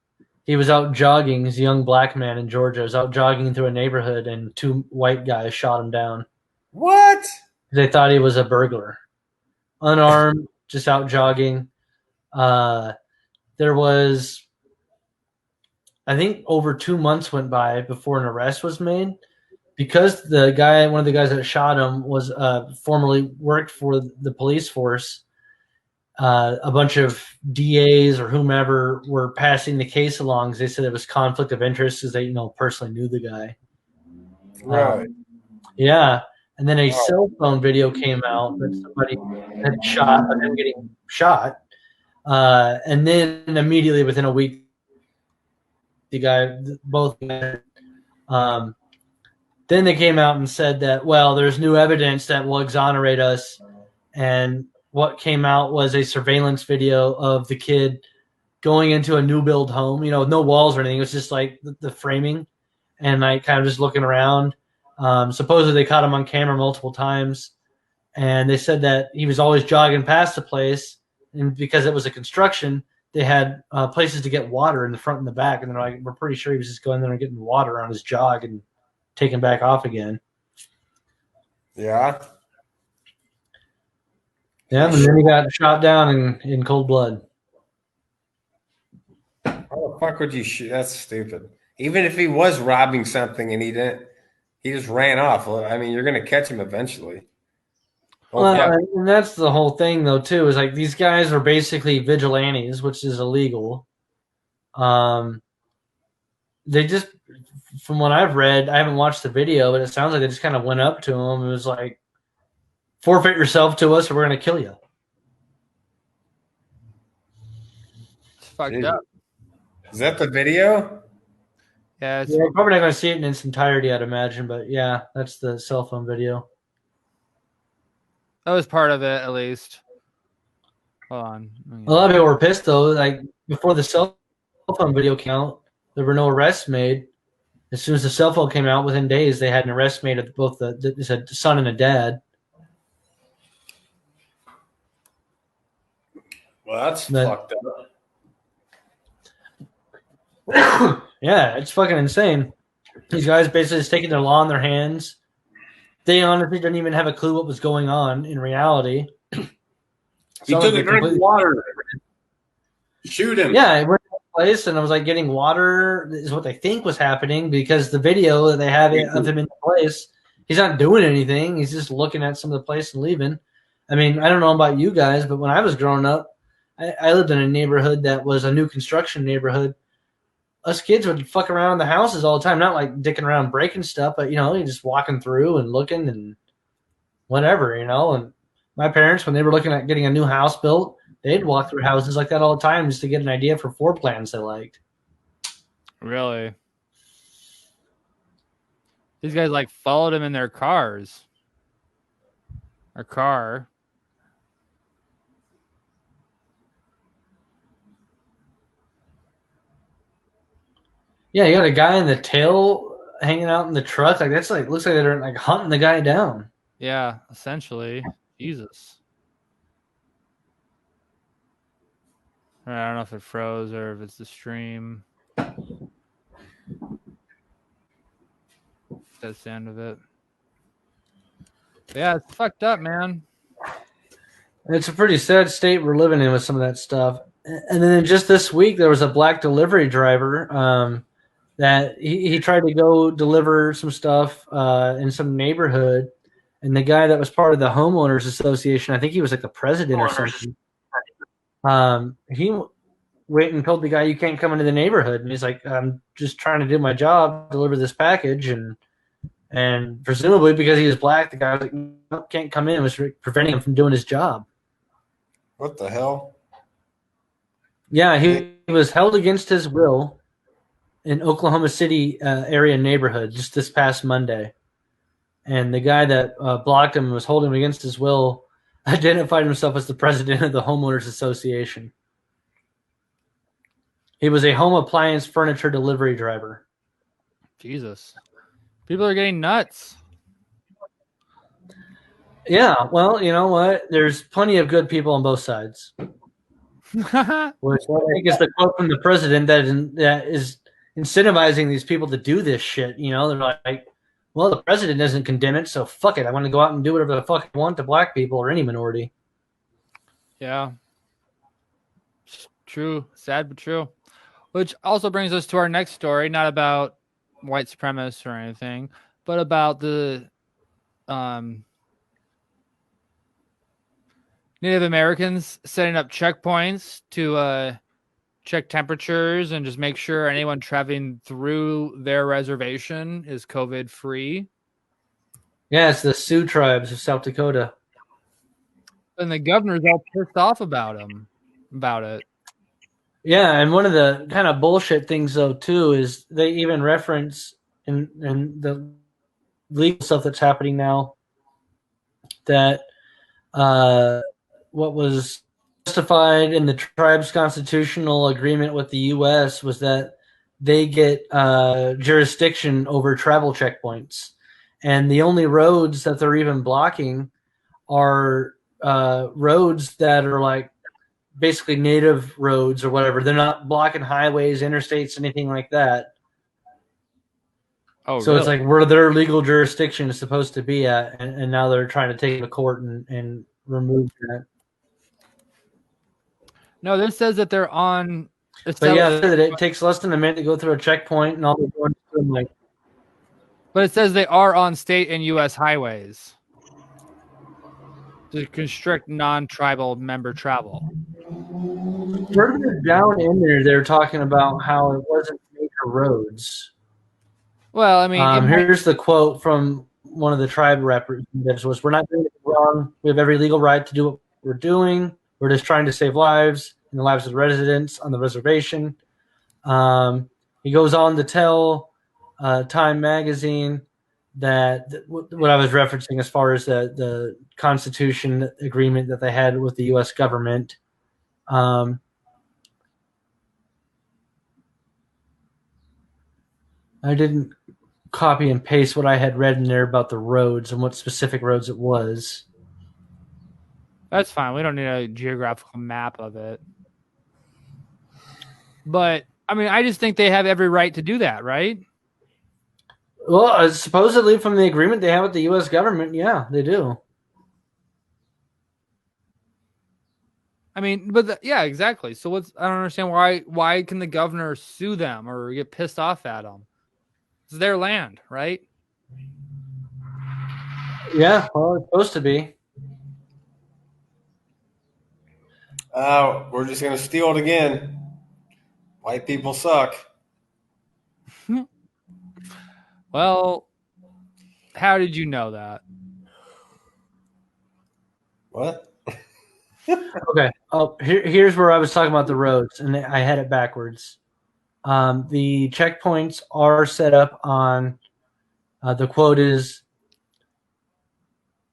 He was out jogging. He's a young black man in Georgia. He was out jogging through a neighborhood, and 2 white guys shot him down. What? They thought he was a burglar, unarmed, just out jogging. There was, I think, over 2 months went by before an arrest was made, because the guy, one of the guys that shot him, was formerly worked for the police force. A bunch of DAs or whomever were passing the case along because they said it was conflict of interest because they, personally knew the guy. Right. Yeah. And then a cell phone video came out that somebody had shot of him getting shot. And then immediately within a week, both then they came out and said that, well, there's new evidence that will exonerate us. And what came out was a surveillance video of the kid going into a new build home, no walls or anything. It was just like the framing and like kind of just looking around. Supposedly they caught him on camera multiple times, and they said that he was always jogging past the place, and because it was a construction, they had places to get water in the front and the back, and they're like, we're pretty sure he was just going there and getting water on his jog and taking back off again. Yeah. Yeah, and then he got shot down in cold blood. How the fuck would you shoot? That's stupid. Even if he was robbing something and he didn't, he just ran off. Well, I mean, you're going to catch him eventually. And that's the whole thing, though, too, is like these guys are basically vigilantes, which is illegal. They just, from what I've read, I haven't watched the video, but it sounds like they just kind of went up to him and was like, forfeit yourself to us or we're going to kill you. It's fucked up. Is that the video? Yeah, we're probably not going to see it in its entirety, I'd imagine, but yeah, that's the cell phone video. That was part of it, at least. Hold on. A lot of people were pissed, though. Like, before the cell phone video came out, there were no arrests made. As soon as the cell phone came out, within days, they had an arrest made of both the son and a dad. Well, that's fucked up. Yeah, it's fucking insane. These guys basically just taking their law in their hands. They honestly didn't even have a clue what was going on in reality. He took a drink of water. Shoot him. Yeah, I went to a place and I was like, getting water is what they think was happening because the video that they have of him in the place, he's not doing anything. He's just looking at some of the place and leaving. I mean, I don't know about you guys, but when I was growing up, I lived in a neighborhood that was a new construction neighborhood. Us kids would fuck around the houses all the time, not like dicking around breaking stuff, but, you're just walking through and looking and whatever, And my parents, when they were looking at getting a new house built, they'd walk through houses like that all the time just to get an idea for floor plans they liked. Really? These guys like followed him in their cars. Or car. Yeah, you got a guy in the tail hanging out in the truck. Like that's like looks like they're like hunting the guy down. Yeah, essentially. Jesus. I don't know if it froze or if it's the stream. That's the end of it. But yeah, it's fucked up, man. It's a pretty sad state we're living in with some of that stuff. And then just this week, there was a black delivery driver that he tried to go deliver some stuff in some neighborhood. And the guy that was part of the homeowners association, I think he was like the president or something. He went and told the guy, you can't come into the neighborhood. And he's like, I'm just trying to do my job, deliver this package. And presumably because he was black, the guy was like, no, can't come in. It was preventing him from doing his job. What the hell? Yeah, he was held against his will in Oklahoma City area neighborhood just this past Monday. And the guy that blocked him and was holding him against his will identified himself as the president of the homeowners association. He was a home appliance furniture delivery driver. Jesus. People are getting nuts. Yeah, well, you know what? There's plenty of good people on both sides. Which I think is the quote from the president that is incentivizing these people to do this shit. They're like, well, the president doesn't condemn it, so fuck it. I want to go out and do whatever the fuck I want to black people or any minority. Yeah. True. Sad but true. Which also brings us to our next story, not about white supremacists or anything, but about the Native Americans setting up checkpoints to check temperatures and just make sure anyone traveling through their reservation is COVID free. Yeah, it's the Sioux tribes of South Dakota. And the governor's all pissed off about it. Yeah, and one of the kind of bullshit things, though, too, is they even reference in the legal stuff that's happening now that what was justified in the tribe's constitutional agreement with the U.S. was that they get jurisdiction over travel checkpoints. And the only roads that they're even blocking are roads that are like basically native roads or whatever. They're not blocking highways, interstates, anything like that. Oh, so really? It's like where their legal jurisdiction is supposed to be at, and now they're trying to take it to court and remove that. No, this says that they're on. But yeah, it takes less than a minute to go through a checkpoint, and all they're doing is doing like. But it says they are on state and U.S. highways to constrict non-tribal member travel. Further down in there, they're talking about how it wasn't major roads. Well, I mean, here's the quote from one of the tribe representatives: "Was we're not doing it wrong. We have every legal right to do what we're doing. We're just trying to save lives and the lives of the residents on the reservation." He goes on to tell Time magazine that what I was referencing as far as the Constitution agreement that they had with the U.S. government. I didn't copy and paste what I had read in there about the roads and what specific roads it was. That's fine. We don't need a geographical map of it. But, I mean, I just think they have every right to do that, right? Well, supposedly from the agreement they have with the U.S. government, yeah, they do. I mean, but yeah, exactly. So I don't understand why can the governor sue them or get pissed off at them? It's their land, right? Yeah, well, it's supposed to be. We're just going to steal it again. White people suck. Well, how did you know that? What? Okay. Oh, here's where I was talking about the roads, and I had it backwards. The checkpoints are set up on. The quote is,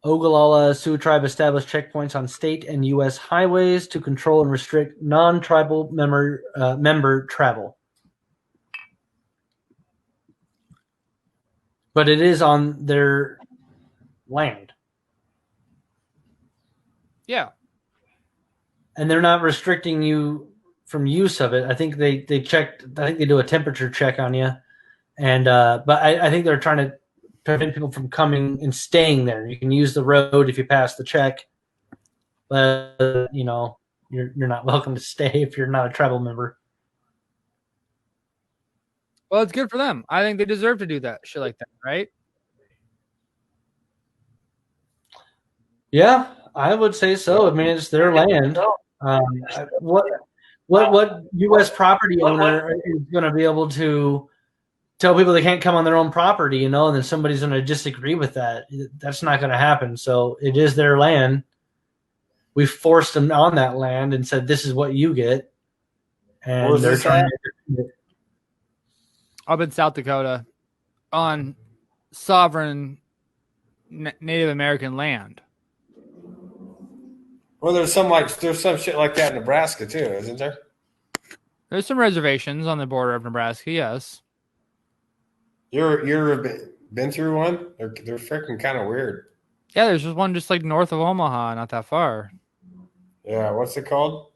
Ogallala Sioux Tribe established checkpoints on state and U.S. highways to control and restrict non-tribal member travel. But it is on their land. Yeah. And they're not restricting you from use of it. I think they checked. I think they do a temperature check on you, and but I think they're trying to prevent people from coming and staying there. You can use the road if you pass the check, but you're not welcome to stay if you're not a tribal member. Well, it's good for them. I think they deserve to do that shit like that, right? Yeah, I would say so. I mean, it's their land. What U.S. property owner is going to be able to tell people they can't come on their own property, and then somebody's going to disagree with that? That's not going to happen. So it is their land. We forced them on that land and said, "This is what you get." And they're trying to. Up in South Dakota, on sovereign Native American land. Well, there's some shit like that in Nebraska too, isn't there? There's some reservations on the border of Nebraska, yes. You're been through one? They're freaking kind of weird. Yeah, there's just one just like north of Omaha, not that far. Yeah, what's it called?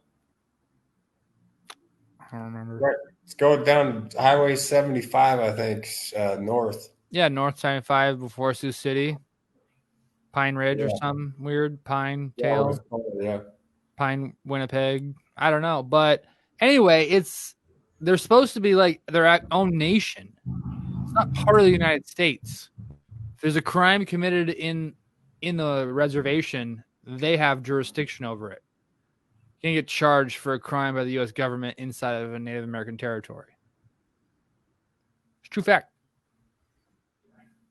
I don't remember. Right. It's going down Highway 75, I think, north. Yeah, North 75 before Sioux City. Pine Ridge or something weird. Pine Tail. Yeah. Pine Winnipeg. I don't know. But anyway, they're supposed to be like their own nation. It's not part of the United States. If there's a crime committed in the reservation, they have jurisdiction over it. You can get charged for a crime by the U.S. government inside of a Native American territory. It's true fact.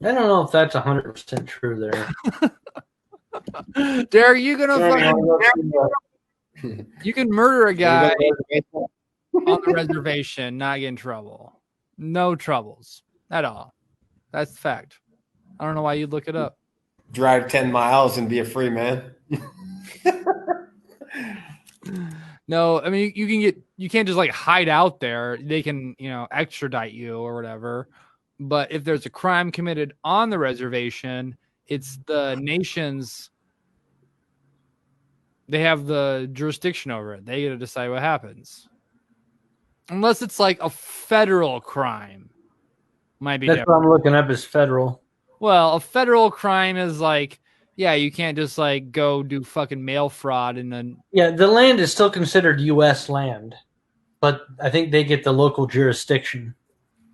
I don't know if that's 100% true there. Derek, you can murder a guy on the reservation, not get in trouble. No troubles at all. That's the fact. I don't know why you'd look it up. Drive 10 miles and be a free man. No, I mean you can't just like hide out there. They can, extradite you or whatever. But if there's a crime committed on the reservation, it's the nation's They have the jurisdiction over it. They get to decide what happens. Unless it's like a federal crime. Might be That's different. what I'm looking up is federal. Well, a federal crime is like, yeah, you can't just like go do fucking mail fraud and then Yeah, the land is still considered U.S. land, but I think they get the local jurisdiction.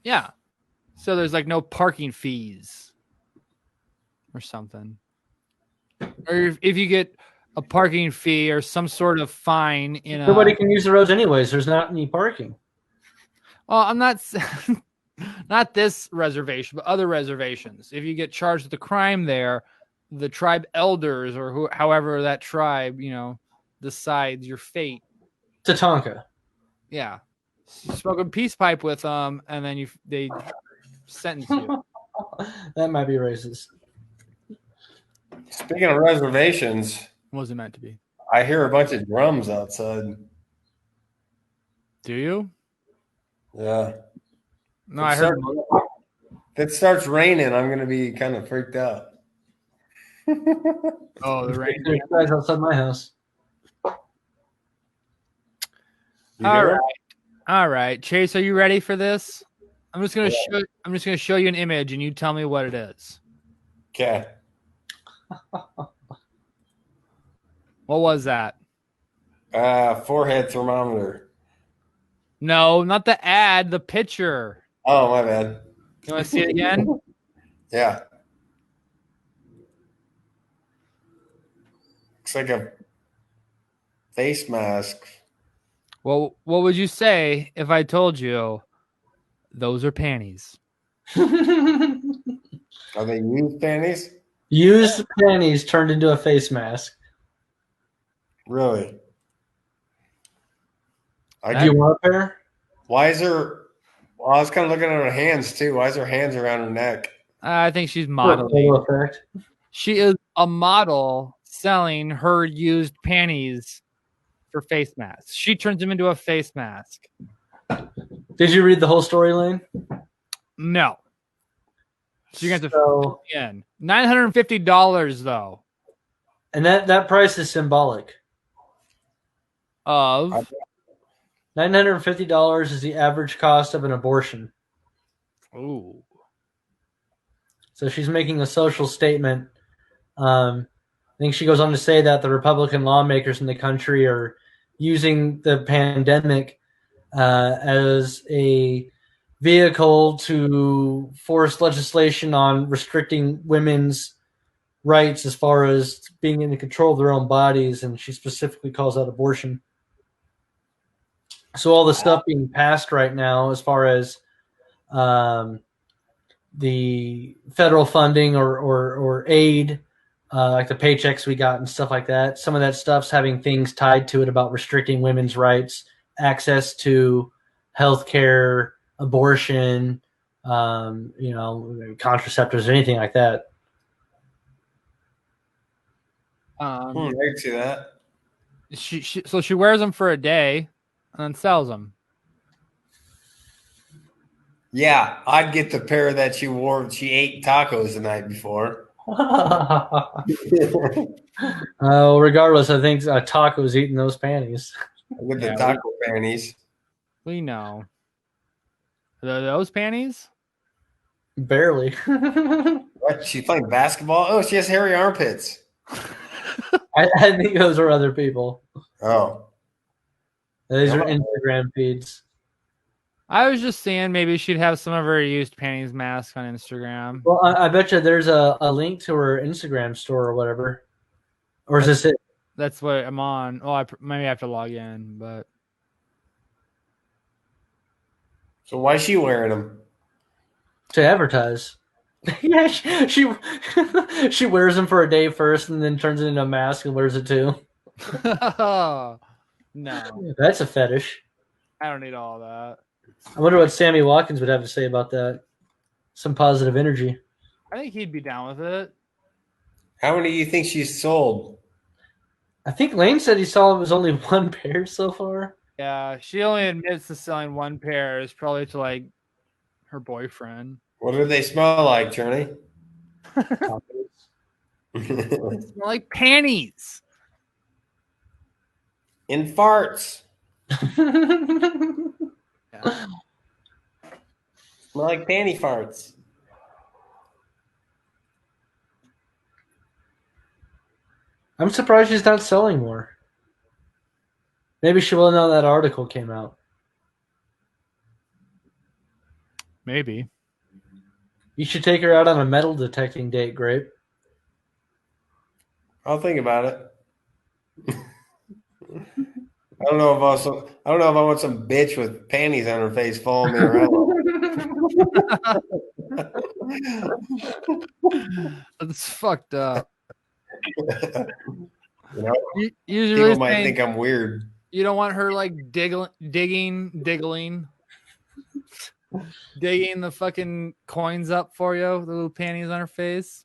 yeah. So there's like no parking fees or something. Or if you get a parking fee or some sort of fine in a Nobody can use the roads anyways. There's not any parking. well, I'm not not this reservation, but other reservations. If you get charged with a crime there, the tribe elders or however that tribe, decides your fate. Tatanka. Yeah. You smoke a peace pipe with them, and then they sentence you. That might be racist. Speaking of reservations, Wasn't meant to be. I hear a bunch of drums outside. Do you? Yeah. No, I heard. If it starts raining, I'm going to be kind of freaked out. Oh, the rain. There's guys outside my house. All right. Chase, are you ready for this? I'm just gonna show you an image, and you tell me what it is. Okay. What was that? Forehead thermometer. No, not the ad. The picture. Oh, my bad. You want to see it again? Yeah. Looks like a face mask. Well, what would you say if I told you those are panties? Are they used panties? Used panties turned into a face mask. Really? Do you want a pair? Why is her? Well, I was kind of looking at her hands too. Why is her hands around her neck? I think she's modeling. Effect. She is a model selling her used panties for face masks. She turns them into a face mask. Did you read the whole storyline? No. So you're going to have to again. $950 though. And that price is symbolic. Of $950 is the average cost of an abortion. Ooh. So she's making a social statement. I think she goes on to say that the Republican lawmakers in the country are using the pandemic as a vehicle to force legislation on restricting women's rights as far as being in control of their own bodies, and she specifically calls out abortion. So all the stuff being passed right now as far as the federal funding or aid, like the paychecks we got and stuff like that, some of that stuff's having things tied to it about restricting women's rights, access to health care, abortion, contraceptives, or anything like that. I can see that. So she wears them for a day and then sells them. Yeah, I'd get the pair that she wore. She ate tacos the night before. Regardless, I think Taco's eating those panties. With the taco panties. We know. Are those panties? Barely. What? She's playing basketball? Oh, she has hairy armpits. I think those are other people. Oh. These are Instagram feeds. I was just saying maybe she'd have some of her used panties mask on Instagram. Well, I bet you there's a link to her Instagram store or whatever. Or is this it? That's what I'm on. Oh, maybe I have to log in, but. So why is she wearing them? To advertise. Yeah, she wears them for a day first and then turns it into a mask and wears it too. No. That's a fetish. I don't need all that. I wonder what Sammy Watkins would have to say about that. Some positive energy. I think he'd be down with it. How many do you think she's sold? I think Lane said he saw it was only one pair so far. Yeah, she only admits to selling one pair. It's probably to like her boyfriend. What do they smell like, Journey? They smell like panties. In farts. Yeah. Smell like panty farts. I'm surprised she's not selling more. Maybe she will know that article came out. Maybe. You should take her out on a metal detecting date, Grape. I'll think about it. I don't know if I want some bitch with panties on her face following me around. That's fucked up. You know, Usually people might think I'm weird. You don't want her like digging the fucking coins up for you, the little panties on her face.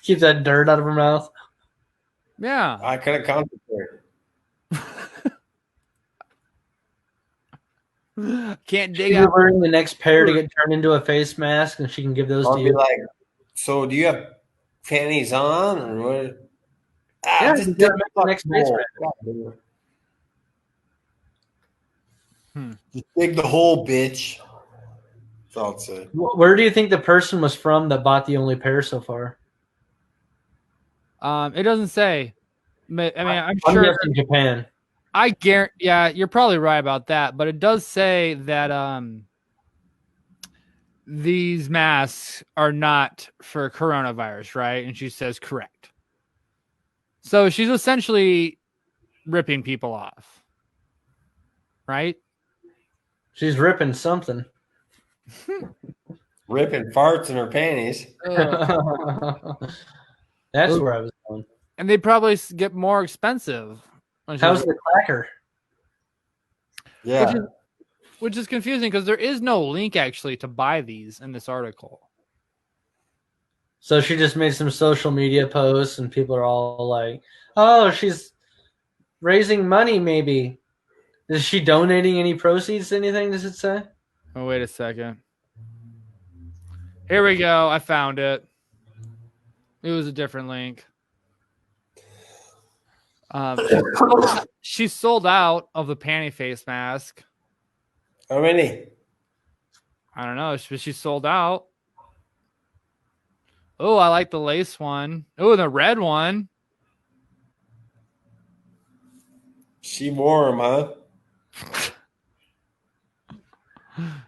Keep that dirt out of her mouth. Yeah. I couldn't concentrate. Can't dig You're out. wearing the next pair to get turned into a face mask, and she can give those I'll to be you. like, so do you have panties on or what? Yeah, Just you dig gotta make the the next fucking face hole. mask. God damn it. Just dig the hole, bitch. That's all I'd say. Where do you think the person was from that bought the only pair so far? It doesn't say. I mean, I'm I'm sure. guessing Japan. I guarantee. Yeah, you're probably right about that. But it does say that these masks are not for coronavirus, right? And she says correct. So she's essentially ripping people off, right? She's ripping something. Ripping farts in her panties. That's where I was going. And they probably get more expensive. How's the clacker? Yeah. Which is confusing because there is no link actually to buy these in this article. So she just made some social media posts, and people are all like, "Oh, she's raising money. Maybe is she donating any proceeds to anything? Does it say?" Oh, wait a second. Here we go. I found it. It was a different link. She sold out of the panty face mask. How many? I don't know, but she sold out. Oh, I like the lace one. Oh, the red one. She wore them, huh?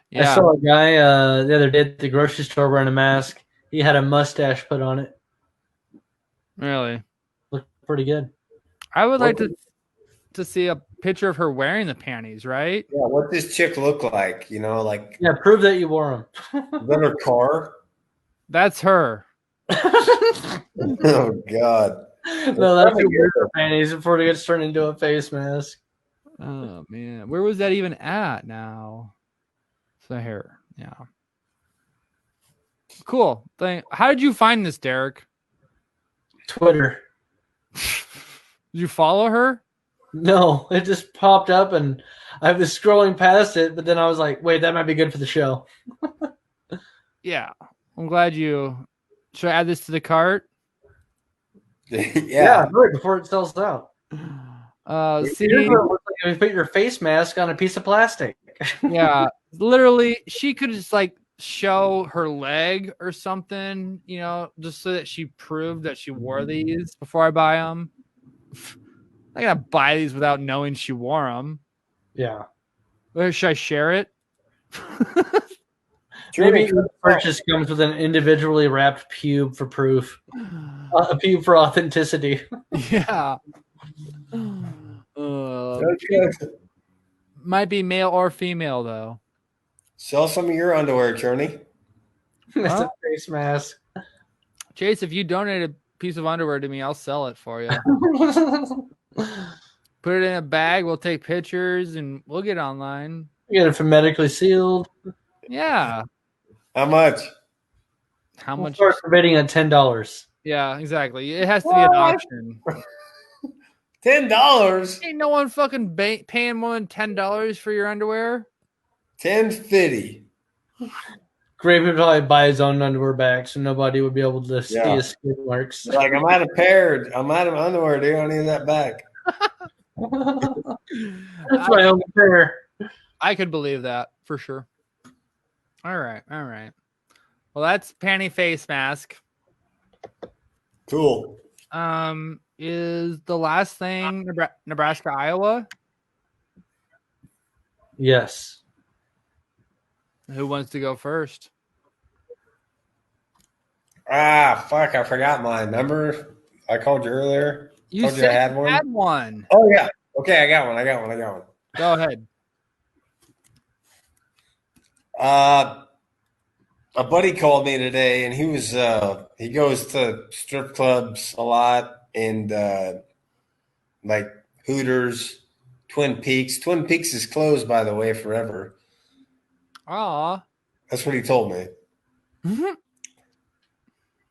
Yeah. I saw a guy the other day at the grocery store wearing a mask. He had a mustache put on it. Really? Looked pretty good. I would like to see a picture of her wearing the panties, right? Yeah, what does this chick look like? You know, like Yeah, prove that you wore them. is that her car? That's her. Oh God. No, that's your weird panties before it gets turned into a face mask. Oh man, where was that even at now? So here, yeah. Cool thing. How did you find this, Derek? Twitter. Did you follow her? No, it just popped up and I was scrolling past it, but then I was like, wait, that might be good for the show. Yeah. I'm glad you. Should I add this to the cart? Yeah. Right before it sells out. See, Here's what it looks like if you put your face mask on a piece of plastic. yeah, literally, she could just like show her leg or something, you know, just so that she proved that she wore these before I buy them. I'm gonna buy these without knowing she wore them. Yeah. Or should I share it? Maybe each purchase comes with an individually wrapped pube for proof. A pube for authenticity. Yeah. Might be male or female though. Sell some of your underwear, Journey. It's a face mask. Chase, if you donate a piece of underwear to me, I'll sell it for you. Put it in a bag. We'll take pictures and we'll get online. Get it hermetically sealed. Yeah. How much? How much? Start bidding at $10. Yeah, exactly. It has to be an auction. $10. Ain't no one fucking paying more than $10 for your underwear. $10.50. Grape would probably buy his own underwear back, so nobody would be able to see his skin marks. Like, I'm out of underwear, dude. I need that back. That's my only pair. I could believe that for sure. All right. Well, that's panty face mask. Cool. Is the last thing Nebraska, Iowa? Yes. Who wants to go first? Ah, fuck! I forgot mine. Remember, I called you earlier. You Told you I said had you one. had one. Oh yeah. Okay, I got one. Go ahead. A buddy called me today, and he goes to strip clubs a lot, and like Hooters, Twin Peaks. Twin Peaks is closed, by the way, forever. Aw. That's what he told me. Mhm.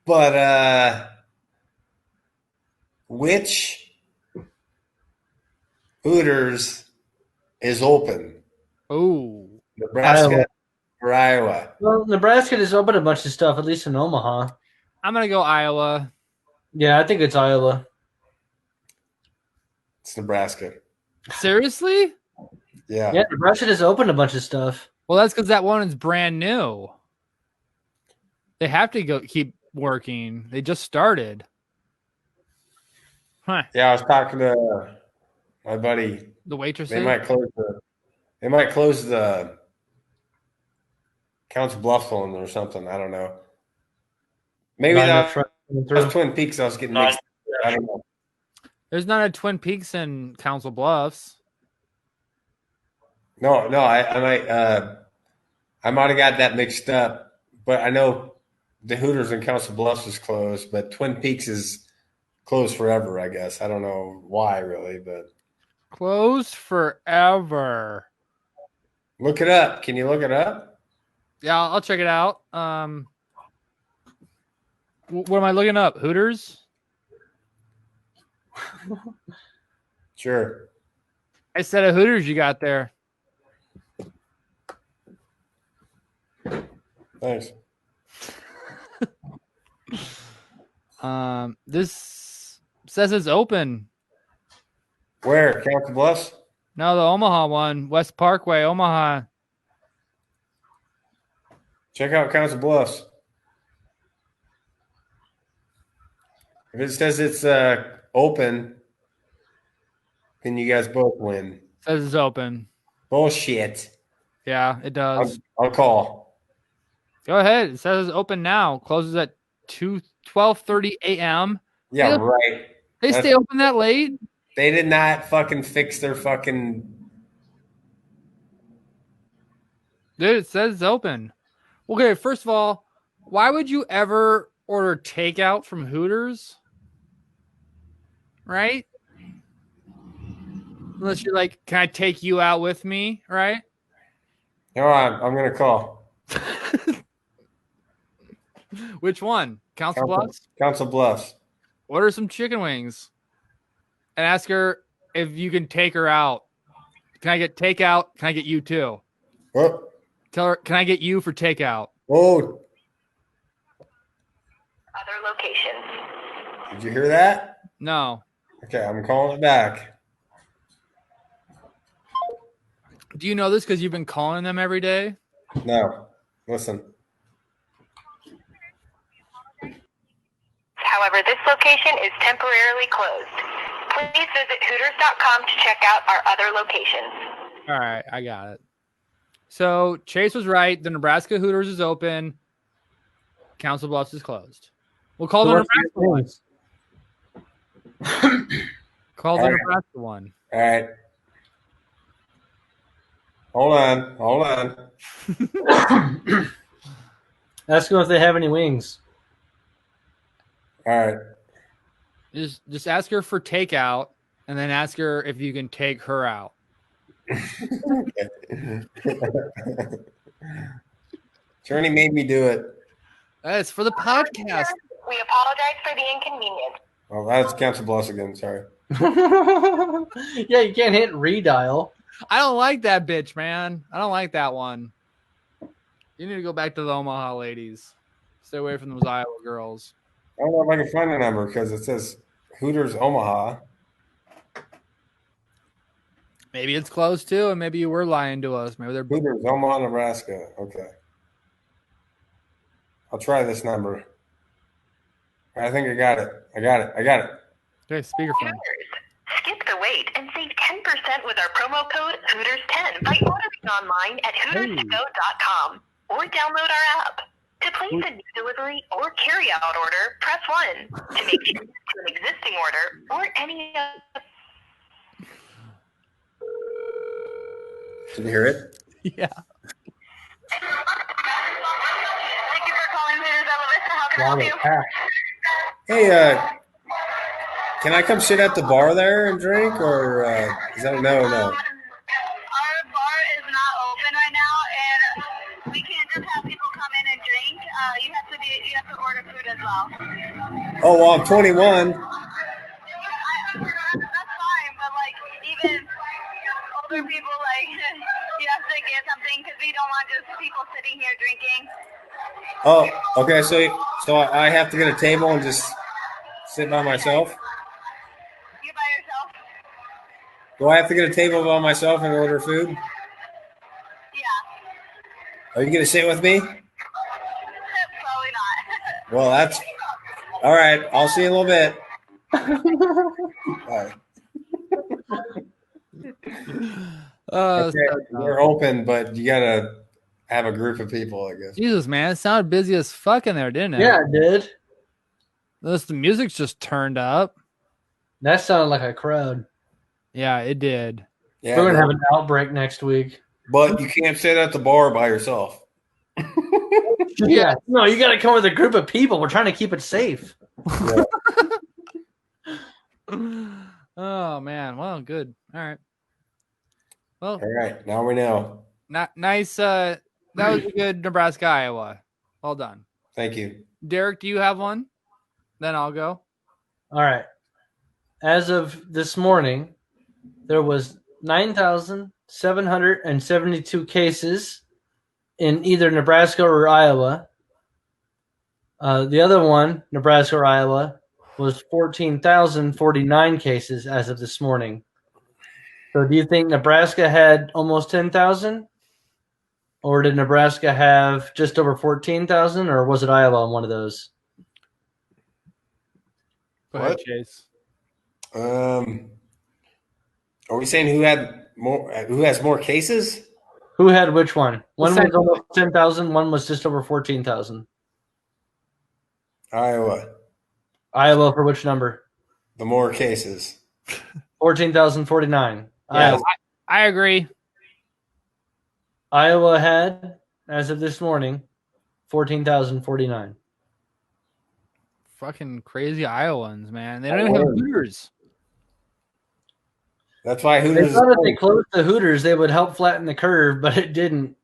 But which Hooters is open? Oh. Nebraska Iowa. or Iowa? Well, Nebraska just opened a bunch of stuff, at least in Omaha. I'm gonna go Iowa. Yeah, I think it's Iowa. It's Nebraska. Seriously? Yeah. Yeah, Nebraska just opened a bunch of stuff. Well, that's because that one is brand new. They have to keep working. They just started. Huh. Yeah, I was talking to my buddy. The waitresses? They might close the Council Bluffs one or something. I don't know. Maybe Not that enough trucks coming was through. Twin Peaks. I was getting mixed. I don't know. There's not a Twin Peaks in Council Bluffs. No, I might have got that mixed up. But I know the Hooters in Council Bluffs is closed, but Twin Peaks is closed forever. I guess I don't know why really, but Closed forever. look it up. Can you look it up? Yeah, I'll check it out. What am I looking up? Hooters? Sure. I said a Hooters you got there. Thanks. This says it's open. Where? Council Bluffs? No, the Omaha one, West Parkway, Omaha. Check out Council Bluffs. If it says it's open, then you guys both win. Says it's open. Bullshit. Yeah, it does. I'll call. Go ahead. It says it's open now. Closes at 12:30 a.m. Yeah, Yeah. right. They stay open that late? They did not fucking fix their fucking. Dude, it says it's open. Okay, first of all, why would you ever order takeout from Hooters? Right? Unless you're like, can I take you out with me? Right? No, I'm gonna call. Which one? Council Bluffs? Council Bluffs. Order some chicken wings and ask her if you can take her out. Can I get takeout? Can I get you too? Oh, Tell her, can I get you for takeout? oh! Other locations. Did you hear that? No. Okay, I'm calling it back. Do you know this because you've been calling them every day? No, listen. However, this location is temporarily closed. Please visit Hooters.com to check out our other locations. All right, I got it. So Chase was right. The Nebraska Hooters is open. Council Bluffs is closed. We'll call the Nebraska one. Call the Nebraska one. All right. Hold on. Ask them if they have any wings. All right. Just ask her for takeout, and then ask her if you can take her out. Journey made me do it. That's for the podcast. We apologize for the inconvenience. Oh, that's Council Bluffs again. Sorry. Yeah, you can't hit redial. I don't like that bitch, man. I don't like that one. You need to go back to the Omaha ladies. Stay away from those Iowa girls. I don't know if I can find the number because it says Hooters Omaha. Maybe it's closed too, and maybe you were lying to us. Maybe they're Hooters, Omaha, Nebraska. Okay. I'll try this number. I think I got it. I got it. okay. Speakerphone. Skip the wait and save 10% with our promo code Hooters10 by ordering online at HootersToGo.com or download our app. To place a new delivery or carry-out order, press 1. To make changes to an existing order or any other. Can you hear it? Yeah. Thank you for calling Hooters Elevista. How can I help you? Hey, can I come sit at the bar there and drink, or is that no? Our bar is not open right now, and we can't just have people come in and drink. You have to order food as well. Oh, well, I'm 21. That's fine, but like even older people, like you have to get something because we don't want just people sitting here drinking. Oh, okay. So I have to get a table and just sit by myself. You by yourself? Do I have to get a table by myself and order food? Yeah. Are you gonna sit with me? Probably not. Well, that's all right. I'll see you in a little bit. All right. Okay, we're open, but you gotta have a group of people, I guess. Jesus, man, it sounded busy as fuck in there, didn't it? Yeah, it did. The music's just turned up. That sounded like a crowd. Yeah, it did. Yeah, We're gonna have an outbreak next week. but you can't sit at the bar by yourself. Yeah, no, you got to come with a group of people. We're trying to keep it safe. Yeah. Oh man, well, good. All right. Well, All right, now we know. nice. That was a good Nebraska, Iowa. Well done. Thank you. Derek, do you have one? Then I'll go. All right. As of this morning, there was 9,772 cases in either Nebraska or Iowa. The other one, Nebraska or Iowa, was 14,049 cases as of this morning. So do you think Nebraska had almost 10,000? Or did Nebraska have just over 14,000? Or was it Iowa on one of those? Go ahead, What? Chase. Are we saying who had more? Who has more cases? Who had which one? One was second almost 10,000. One was just over 14,000. Iowa. Iowa for which number? The more cases. 14,049. Yeah, I agree. Iowa had, as of this morning, 14,049. Fucking crazy Iowans, man. They don't even have Hooters. That's why They Hooters. thought if they closed the Hooters, they would help flatten the curve, but it didn't.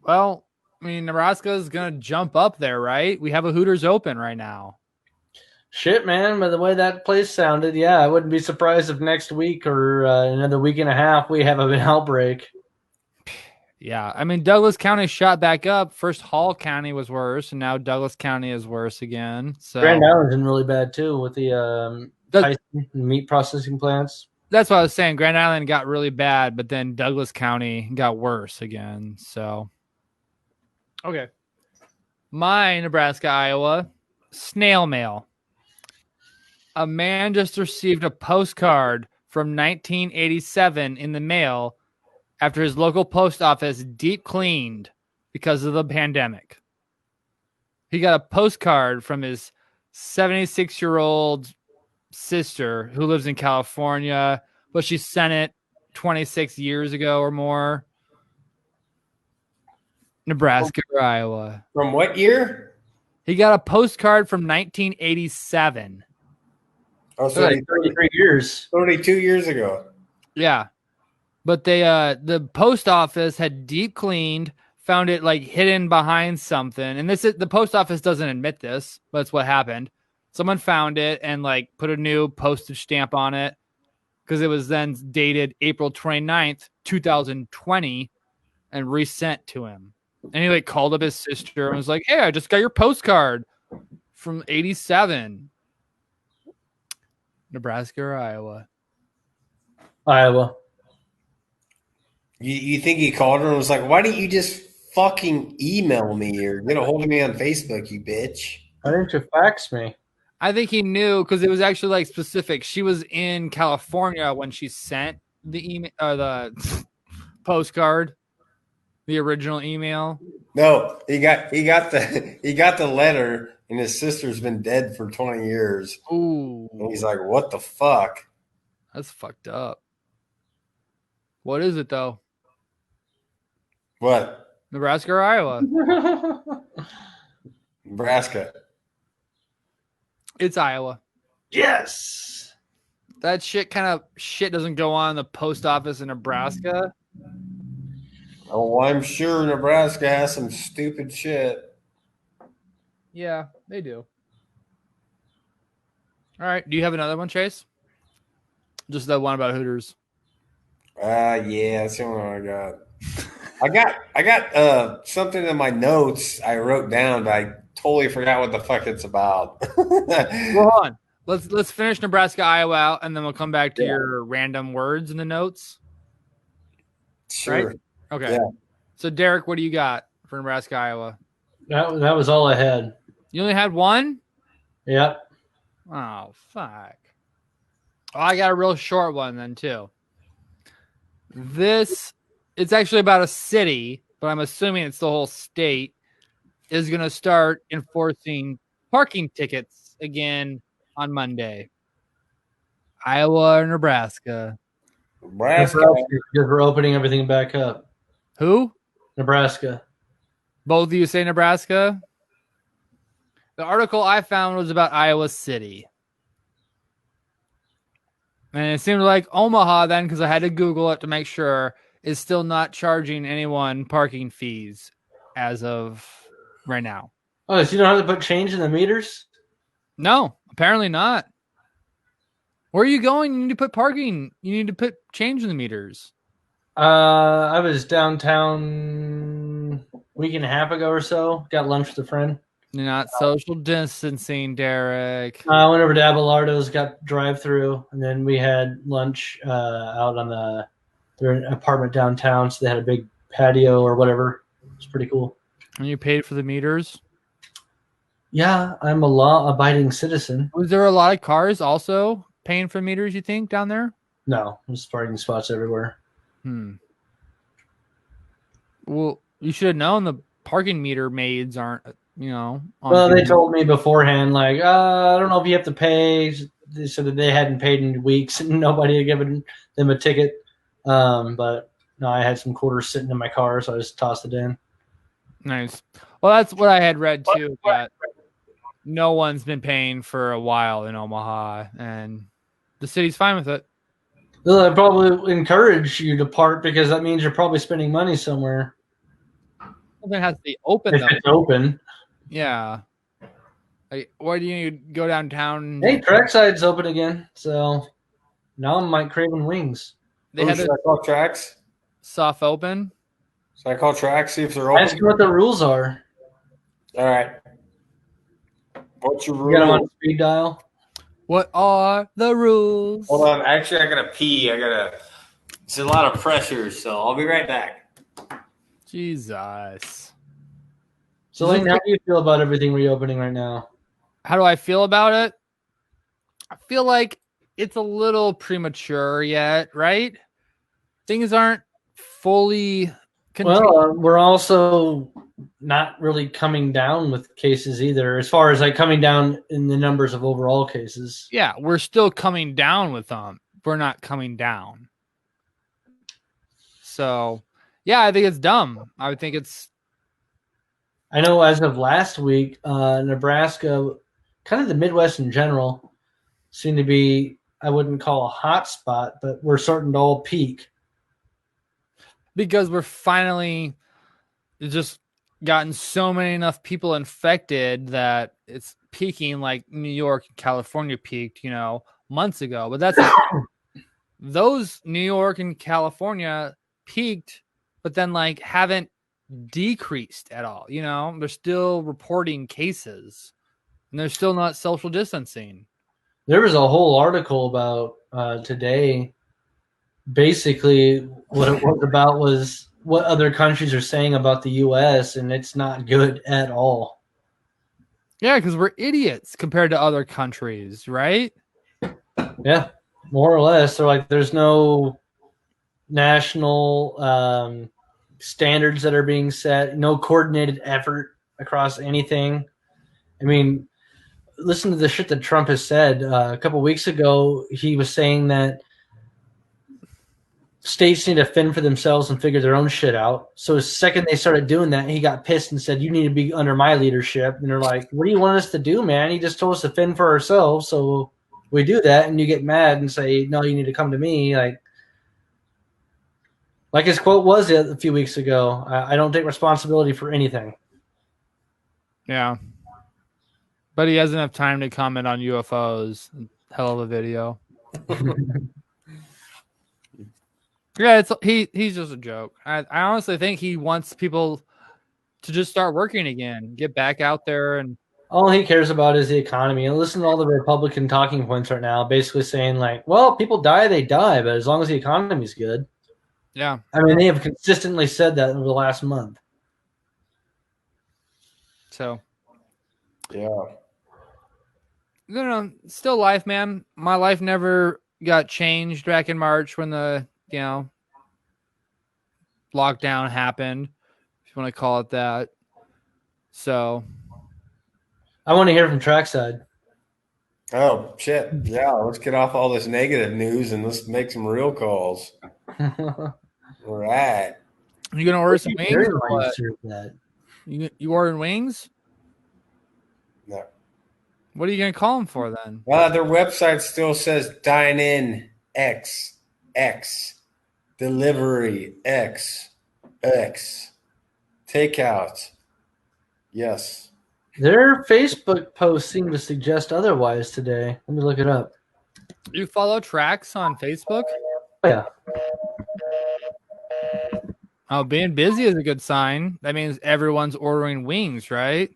Well, I mean, Nebraska is going to jump up there, right? We have a Hooters open right now. Shit, man, by the way that place sounded, yeah, I wouldn't be surprised if next week or another week and a half we have an outbreak. Yeah, I mean, Douglas County shot back up. First, Hall County was worse, and now Douglas County is worse again. So Grand Island's in really bad, too, with the Tyson meat processing plants. That's what I was saying. Grand Island got really bad, but then Douglas County got worse again. So, okay. My Nebraska, Iowa, snail mail. A man just received a postcard from 1987 in the mail after his local post office deep cleaned because of the pandemic. He got a postcard from his 76-year-old sister who lives in California, but she sent it 26 years ago or more. Nebraska or Iowa. From what year? He got a postcard from 1987. Oh, So like 33 years. 32 years ago. Yeah. But they the post office had deep cleaned, found it like hidden behind something. And the post office doesn't admit this, but it's what happened. Someone found it and like put a new postage stamp on it because it was then dated April 29th, 2020 and resent to him. And he like called up his sister and was like, "Hey, I just got your postcard from 87. Nebraska or Iowa? Iowa. You think he called her and was like, "Why don't you just fucking email me or get a hold of me on Facebook, you bitch?" Why didn't you fax me? I think he knew because it was actually like specific. She was in California when she sent the email or the postcard, the original email. No, he got the letter, and his sister's been dead for 20 years. Ooh, And he's like, "What the fuck?" that's fucked up. What is it though? What? Nebraska or Iowa? Nebraska. It's Iowa. Yes. That shit doesn't go on in the post office in Nebraska. Oh, I'm sure Nebraska has some stupid shit. Yeah, they do. All right. Do you have another one, Chase? Just that one about Hooters. Yeah, that's the only one I got. I got something in my notes I wrote down, but I totally forgot what the fuck it's about. Well, hold on. Let's finish Nebraska, Iowa out, and then we'll come back to your random words in the notes. Sure. Right? Okay. Yeah. So, Derek, what do you got for Nebraska, Iowa? That was all I had. You only had one? Yep. Oh, fuck. Oh, I got a real short one then, too. It's actually about a city, but I'm assuming it's the whole state, is going to start enforcing parking tickets again on Monday. Iowa or Nebraska? Nebraska. Because we're opening everything back up. Who? Nebraska. Both of you say Nebraska? The article I found was about Iowa City. And it seemed like Omaha then, because I had to Google it to make sure, is still not charging anyone parking fees as of right now. Oh, so you don't have to put change in the meters? No, apparently not. Where are you going? You need to put parking. You need to put change in the meters. I was downtown a week and a half ago or so. Got lunch with a friend. You're not social distancing, Derek. I went over to Abelardo's, got drive-through, and then we had lunch out on their apartment downtown. So they had a big patio or whatever. It's pretty cool. And you paid for the meters? Yeah, I'm a law-abiding citizen. Was there a lot of cars also paying for meters, you think, down there? No, there's parking spots everywhere. Well, you should have known the parking meter maids aren't, on Well, they duty. told me beforehand, like, I don't know if you have to pay. They said that they hadn't paid in weeks and nobody had given them a ticket. But no, I had some quarters sitting in my car, so I just tossed it in. Nice. Well, that's what I had read too, that no one's been paying for a while in Omaha, and the city's fine with it. Well, I probably encourage you to park because that means you're probably spending money somewhere. Something has to be open, If though. it's open. Yeah. Like, why do you go downtown? Hey, Trackside's open again, so now I'm Mike Craven Wings. They had Should a I call Tracks? soft open. Should I call Tracks, see if they're open? Ask me what the rules are. All right. What's your You got them on rule? speed dial? What are the rules? Hold on. Actually, I gotta pee. It's a lot of pressure, so I'll be right back. Jesus. So, Lane, how do you feel about everything reopening right now? How do I feel about it? I feel like it's a little premature yet, right? Things aren't fully contained. Well, we're also not really coming down with cases either, as far as like coming down in the numbers of overall cases. Yeah, we're still coming down with them. We're not coming down. So, yeah, I think it's dumb. I would think it's. I know as of last week, Nebraska, kind of the Midwest in general, seem to be, I wouldn't call a hot spot, but we're starting to all peak. Because we're finally just gotten so many enough people infected that it's peaking like New York and California peaked, months ago. But that's those New York and California peaked, but then like haven't decreased at all. They're still reporting cases and they're still not social distancing. There was a whole article about today basically what it was about was what other countries are saying about the U.S., and it's not good at all. Yeah, because we're idiots compared to other countries, right? Yeah, more or less. They're like, there's no national standards that are being set, no coordinated effort across anything. I mean, listen to the shit that Trump has said. A couple weeks ago, he was saying that states need to fend for themselves and figure their own shit out. So the second they started doing that, he got pissed and said, "You need to be under my leadership." And they're like, "What do you want us to do, man? He just told us to fend for ourselves." So we do that, and you get mad and say, "No, you need to come to me." Like his quote was a few weeks ago, "I don't take responsibility for anything." Yeah. But he hasn't enough time to comment on UFOs. Hell of a video. Yeah, he's just a joke. I honestly think he wants people to just start working again, get back out there, and All he cares about is the economy. And listen to all the Republican talking points right now, basically saying like, "Well, people die, they die, but as long as the economy's good." yeah. I mean, they have consistently said that over the last month. So, Yeah. Still life, man. My life never got changed back in March when the lockdown happened, if you want to call it that. So I want to hear from Trackside. Oh shit! Yeah, let's get off all this negative news and let's make some real calls. All right. you gonna order some wings? Very Or what? nice to that. You ordering wings? No. What are you gonna call them for then? Their website still says dine in X delivery X takeout. Yes. Their Facebook posts seem to suggest otherwise today. Let me look it up. You follow Tracks on Facebook? Oh, yeah. Oh, being busy is a good sign. That means everyone's ordering wings, right?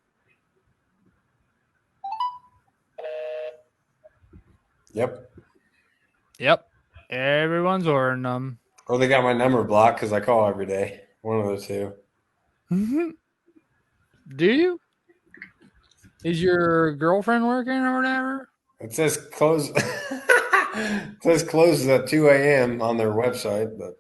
Yep. Everyone's ordering them. Oh, they got my number blocked because I call every day. One of the two. Do you? Is your girlfriend working or whatever? It says close. It says closes at 2 a.m. on their website, but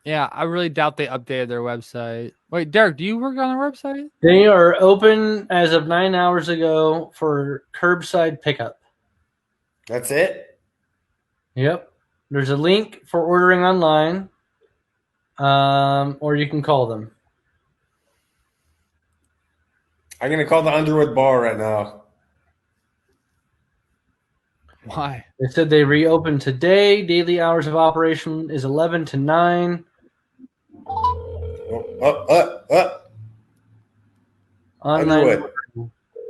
Yeah, I really doubt they updated their website. Wait, Derek, do you work on their website? They are open as of 9 hours ago for curbside pickup. that's it. Yep. There's a link for ordering online, or you can call them. I'm gonna call the Underwood Bar right now. Why? They said they reopened today. Daily hours of operation is 11 to 9. Online Underwood.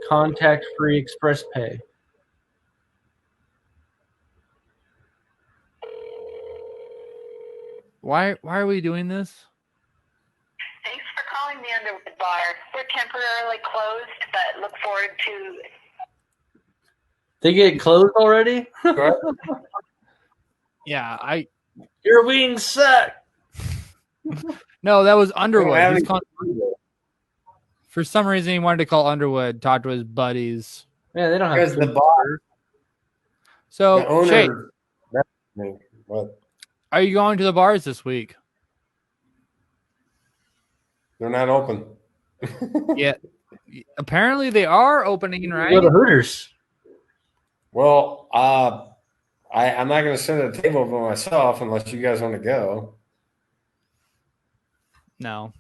contact-free express pay. Why are we doing this? Thanks for calling the Underwood Bar. We're temporarily closed, but look forward to... They get closed already? Yeah, Your wings suck. No, that was Underwood. have He's any- calling Underwood. For some reason, he wanted to call Underwood, talk to his buddies. Yeah, they don't have Because the food. bar, So, the owner. Shay, What? are you going to the bars this week? They're not open. Yeah. Apparently, they are opening, Go right? to Hooters. Well, I'm not going to sit at a table by myself unless you guys want to go. No.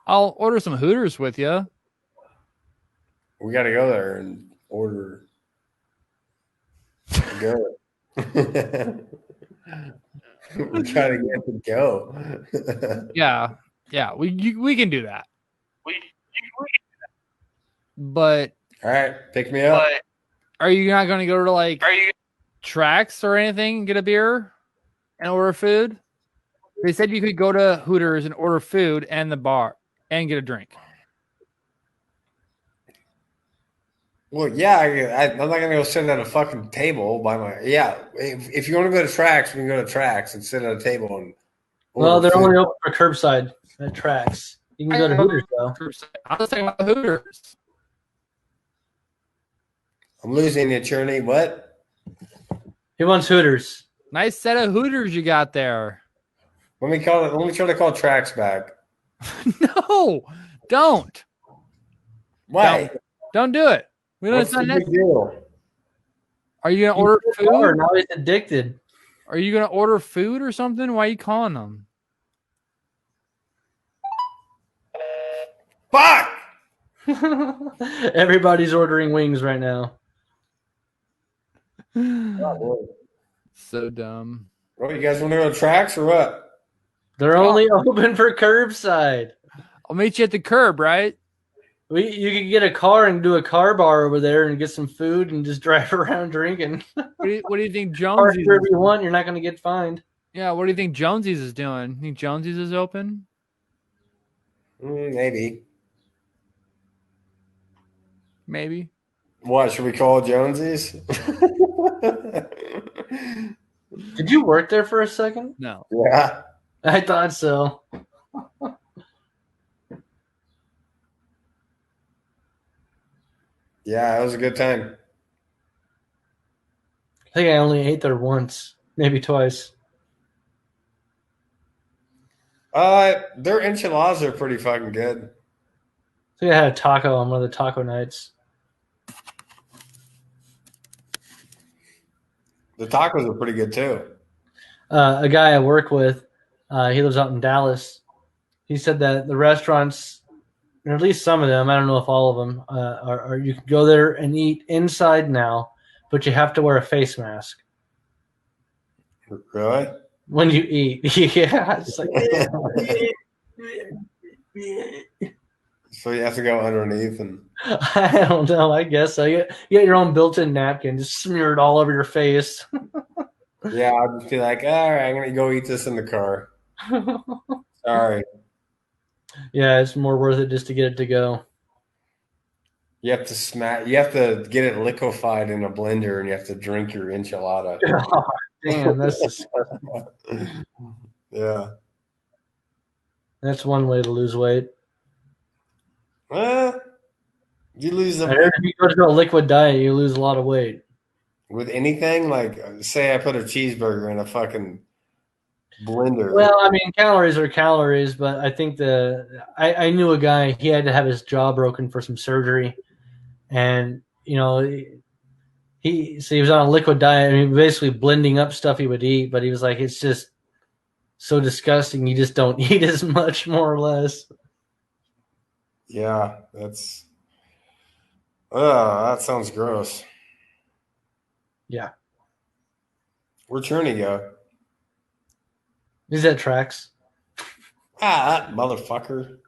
I'll order some Hooters with you. We got to go there and order. Go. We got to get to go. Yeah. Yeah, we can do that. But All right, pick me up. are you not going to go to Tracks or anything and get a beer and order food? They said you could go to Hooters and order food and the bar and get a drink. Well, yeah, I'm not gonna go sit at a fucking table by my. Yeah, if you want to go to Tracks, we can go to Tracks and sit at a table and Well, order they're food. only open for curbside at Tracks. You can go to Hooters though. I was thinking about Hooters. I'm losing you, Cherney. What? He wants Hooters. Nice set of Hooters you got there. Let me call it. Let me try to call Tracks back. No, don't. Why? Don't do it. We don't. What's It's not the big necessary. deal? Are you gonna order food? Now he's addicted. Are you gonna order food or something? Why are you calling them? Fuck! Everybody's ordering wings right now. So dumb. Well, you guys want to go to Tracks or what? They're only open for curbside. I'll meet you at the curb, right? You could get a car and do a car bar over there and get some food and just drive around drinking. What do you think Park Jonesy's? wherever you want. You're not going to get fined. Yeah, what do you think Jonesy's is doing? You think Jonesy's is open? Maybe. Maybe. What should we call Jonesy's? Did you work there for a second? No. Yeah. I thought so. Yeah, it was a good time. I think I only ate there once, maybe twice. Their enchiladas are pretty fucking good. I think I had a taco on one of the taco nights. The tacos are pretty good too. A guy I work with, he lives out in Dallas. He said that the restaurants, or at least some of them, I don't know if all of them, are you can go there and eat inside now, but you have to wear a face mask Really? when you eat. Yeah, it's like So you have to go underneath and I don't know. I guess so. You get your own built-in napkin, just smear it all over your face. yeah, I'll just be like, all right, I'm gonna go eat this in the car. Sorry. Yeah, it's more worth it just to get it to go. You have to you have to get it liquefied in a blender and you have to drink your enchilada. Oh, damn, that's disgusting. Yeah. That's one way to lose weight. You lose I heard if you go to a liquid diet, you lose a lot of weight. with anything. Like, say I put a cheeseburger in a fucking blender. Well, I mean, calories are calories, but I think I knew a guy. He had to have his jaw broken for some surgery, and he was on a liquid diet. I mean, basically blending up stuff he would eat, but he was like, it's just so disgusting. You just don't eat as much, more or less. Yeah, that sounds gross. Yeah, Where'd Cherney go? is that Tracks? That motherfucker.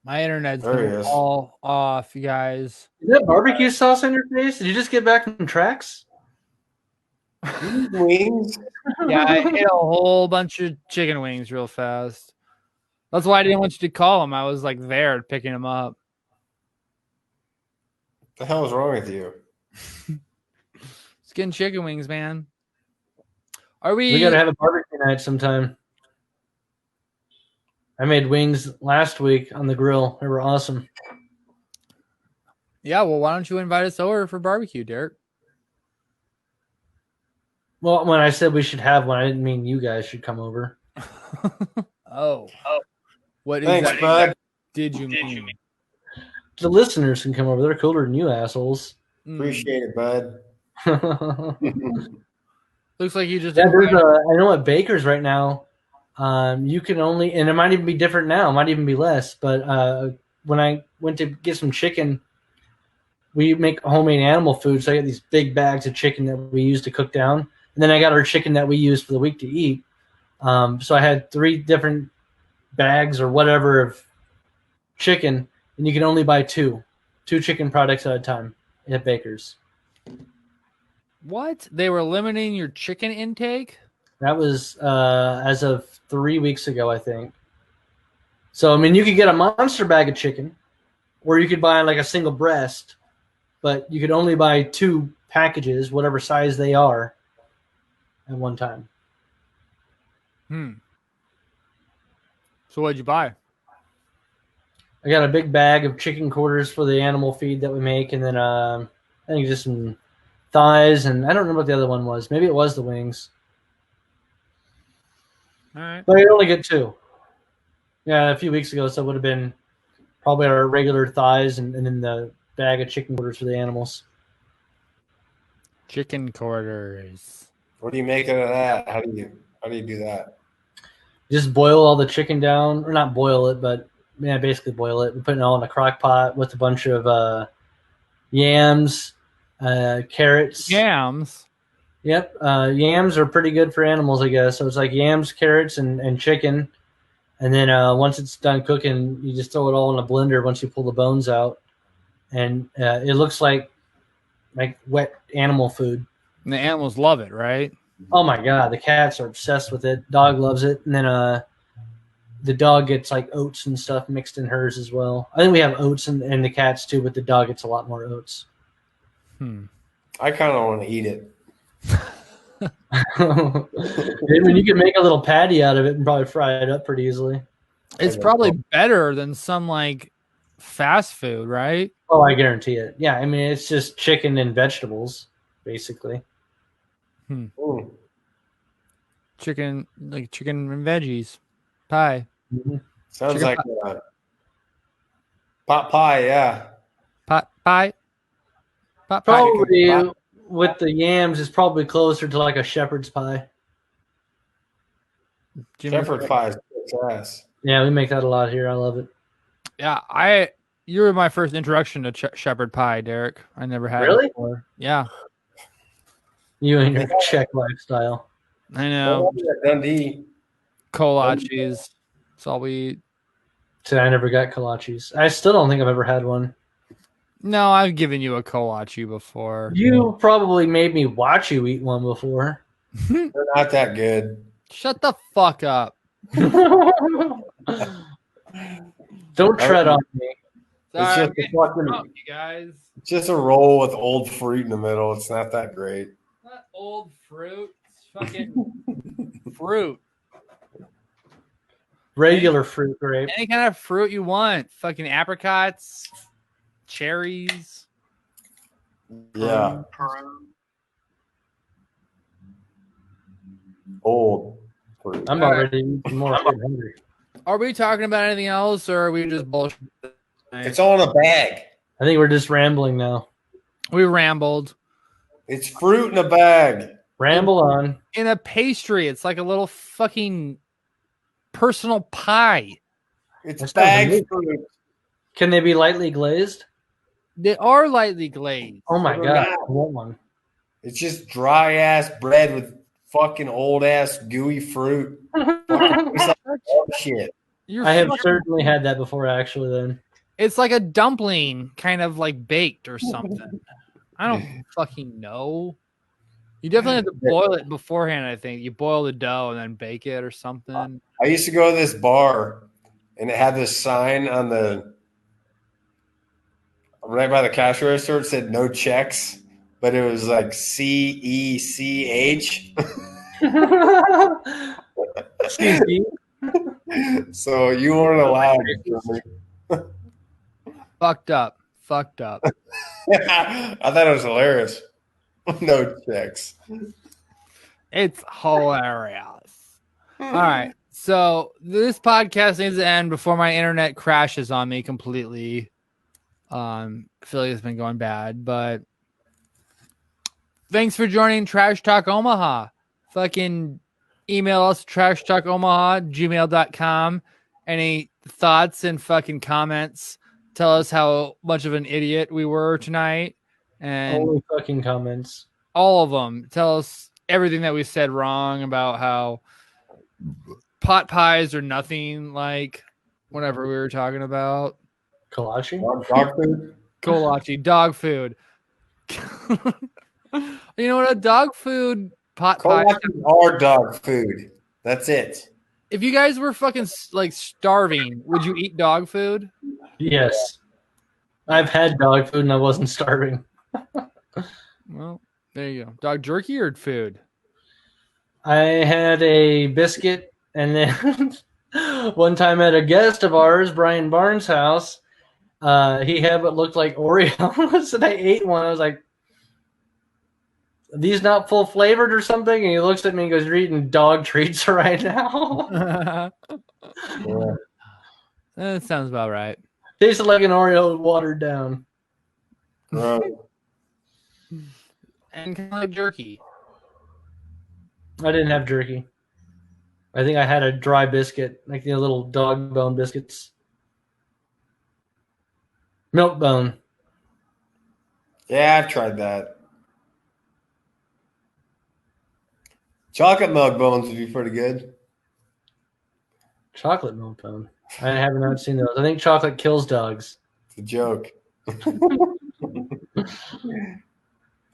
My internet's There he been is. all off, you guys. Is that barbecue sauce on your face? Did you just get back from Tracks? Wings. Yeah, I ate a whole bunch of chicken wings real fast. That's why I didn't want you to call him. I was like there picking him up. What the hell is wrong with you? It's getting chicken wings, man. Are we? We got to have a barbecue night sometime. I made wings last week on the grill. They were awesome. Yeah, well, why don't you invite us over for barbecue, Derek? Well, when I said we should have one, I didn't mean you guys should come over. Oh. What Thanks, exactly bud. did you mean? The listeners can come over. They're cooler than you assholes. Appreciate it, bud. Looks like you just. I know at Baker's right now, you can only, and it might even be different now. It might even be less. But when I went to get some chicken, we make homemade animal food. So I got these big bags of chicken that we use to cook down. And then I got our chicken that we use for the week to eat. So I had 3 different bags or whatever of chicken, and you can only buy 2 chicken products at a time at Baker's. What? They were limiting your chicken intake? That was as of 3 weeks ago, I think. So, I mean, you could get a monster bag of chicken, or you could buy like a single breast, but you could only buy 2 packages, whatever size they are, at one time. So what'd you buy? I got a big bag of chicken quarters for the animal feed that we make, and then I think just some thighs, and I don't remember what the other one was. Maybe it was the wings. All right. But I only get 2. Yeah, a few weeks ago, so it would have been probably our regular thighs and then the bag of chicken quarters for the animals. Chicken quarters. What do you make out of that? How do you do that? Just boil all the chicken down, or not boil it, but basically boil it. We put it all in a crock pot with a bunch of yams, carrots. Yams. Yep, yams are pretty good for animals, I guess. So it's like yams, carrots, and chicken. And then once it's done cooking, you just throw it all in a blender once you pull the bones out. And it looks like wet animal food. And the animals love it, right? Oh, my God. The cats are obsessed with it. Dog loves it. And then the dog gets like oats and stuff mixed in hers as well. I think we have oats in the cats too, but the dog gets a lot more oats. I kind of want to eat it. When you can make a little patty out of it and probably fry it up pretty easily. It's probably better than some like fast food, right? Oh, I guarantee it. Yeah, I mean it's just chicken and vegetables, basically. Chicken and veggies pie. Mm-hmm. Sounds Chicken like pot pie. Yeah. Pot pie. Pot pie. Probably with the yams, it's probably closer to like a shepherd's pie. Shepherd's pie is success. Yeah, we make that a lot here. I love it. Yeah, you were my first introduction to shepherd pie, Derek. I never had Really? it before. Yeah, You and your Czech lifestyle. I know. Dundee. Kolaches. That's all we eat. So I never got kolaches. I still don't think I've ever had one. No, I've given you a kolache before. You probably made me watch you eat one before. They're not that good. Shut the fuck up. Don't tread on me. It's Sorry, just a fucking, you guys. it's just a roll with old fruit in the middle. It's not that great. Not old fruit. It's fucking fruit. Regular fruit grape. Any kind of fruit you want. Fucking apricots, cherries. Yeah. Old fruit. I'm already more hungry. Are we talking about anything else, or are we just bullshit? It's all in a bag. I think we're just rambling now. We rambled. It's fruit in a bag. Ramble on. In a pastry. It's like a little fucking personal pie. It's That's bag not fruit. Can they be lightly glazed? They are lightly glazed. Oh my They're god, not. I want one. It's just dry ass bread with fucking old ass gooey fruit. Fucking tastes like shit. You're I have fucking- certainly had that before, actually. Then It's like a dumpling, kind of like baked or something. I don't fucking know. You definitely have to boil it beforehand, I think. You boil the dough and then bake it or something. I used to go to this bar and it had this sign on the right by the cash register. It said no checks, but it was like CECH. excuse me. So you weren't allowed. Fucked up. Fucked up. I thought it was hilarious. No checks. It's hilarious. All right. So this podcast needs to end before my internet crashes on me completely. I feel like it's been going bad, but thanks for joining Trash Talk Omaha. Fucking email us trashtalkomaha@gmail.com. Any thoughts and fucking comments? Tell us how much of an idiot we were tonight. And Holy fucking comments. all of them. Tell us everything that we said wrong about how pot pies are nothing like whatever we were talking about. Kolache? Dog food? Kolache, dog food. You know what? A dog food pot pie. Kolaches are dog food. That's it. If you guys were fucking like starving, would you eat dog food? Yes. I've had dog food and I wasn't starving. Well, there you go. Dog jerky or food? I had a biscuit, and then one time at a guest of ours, Brian Barnes' house, he had what looked like Oreos, and I ate one. I was like, "Are these not full flavored or something?" And he looks at me and goes, "You're eating dog treats right now." Yeah. That sounds about right. Tasted like an Oreo watered down. Gross. And kind of like jerky. I didn't have jerky. I think I had a dry biscuit, like the little dog bone biscuits. Milk bone. Yeah, I've tried that. Chocolate milk bones would be pretty good. Chocolate milk bone. I have not seen those. I think chocolate kills dogs. It's a joke.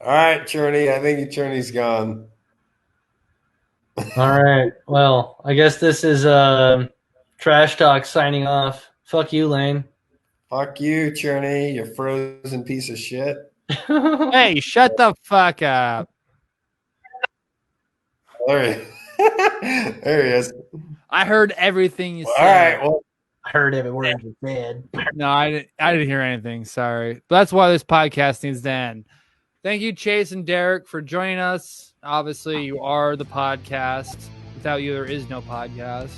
All right, Churney. I think Churney's gone. All right. Well, I guess this is Trash Talk signing off. Fuck you, Lane. Fuck you, Churney. You frozen piece of shit. Hey, shut the fuck up. There he is. I heard everything you said. All right. Well, I heard every word you said. No, I didn't hear anything. Sorry. But that's why this podcast needs to end. Thank you, Chase and Derek, for joining us. Obviously, you are the podcast. Without you, there is no podcast.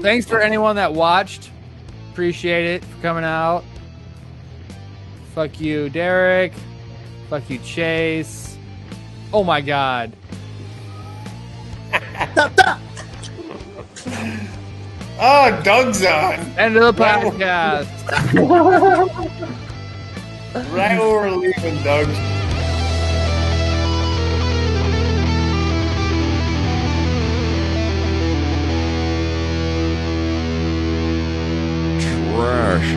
Thanks for anyone that watched. Appreciate it for coming out. Fuck you, Derek. Fuck you, Chase. Oh my God. oh, Doug's on. End of the podcast. Right when we're leaving, Doug. Trash.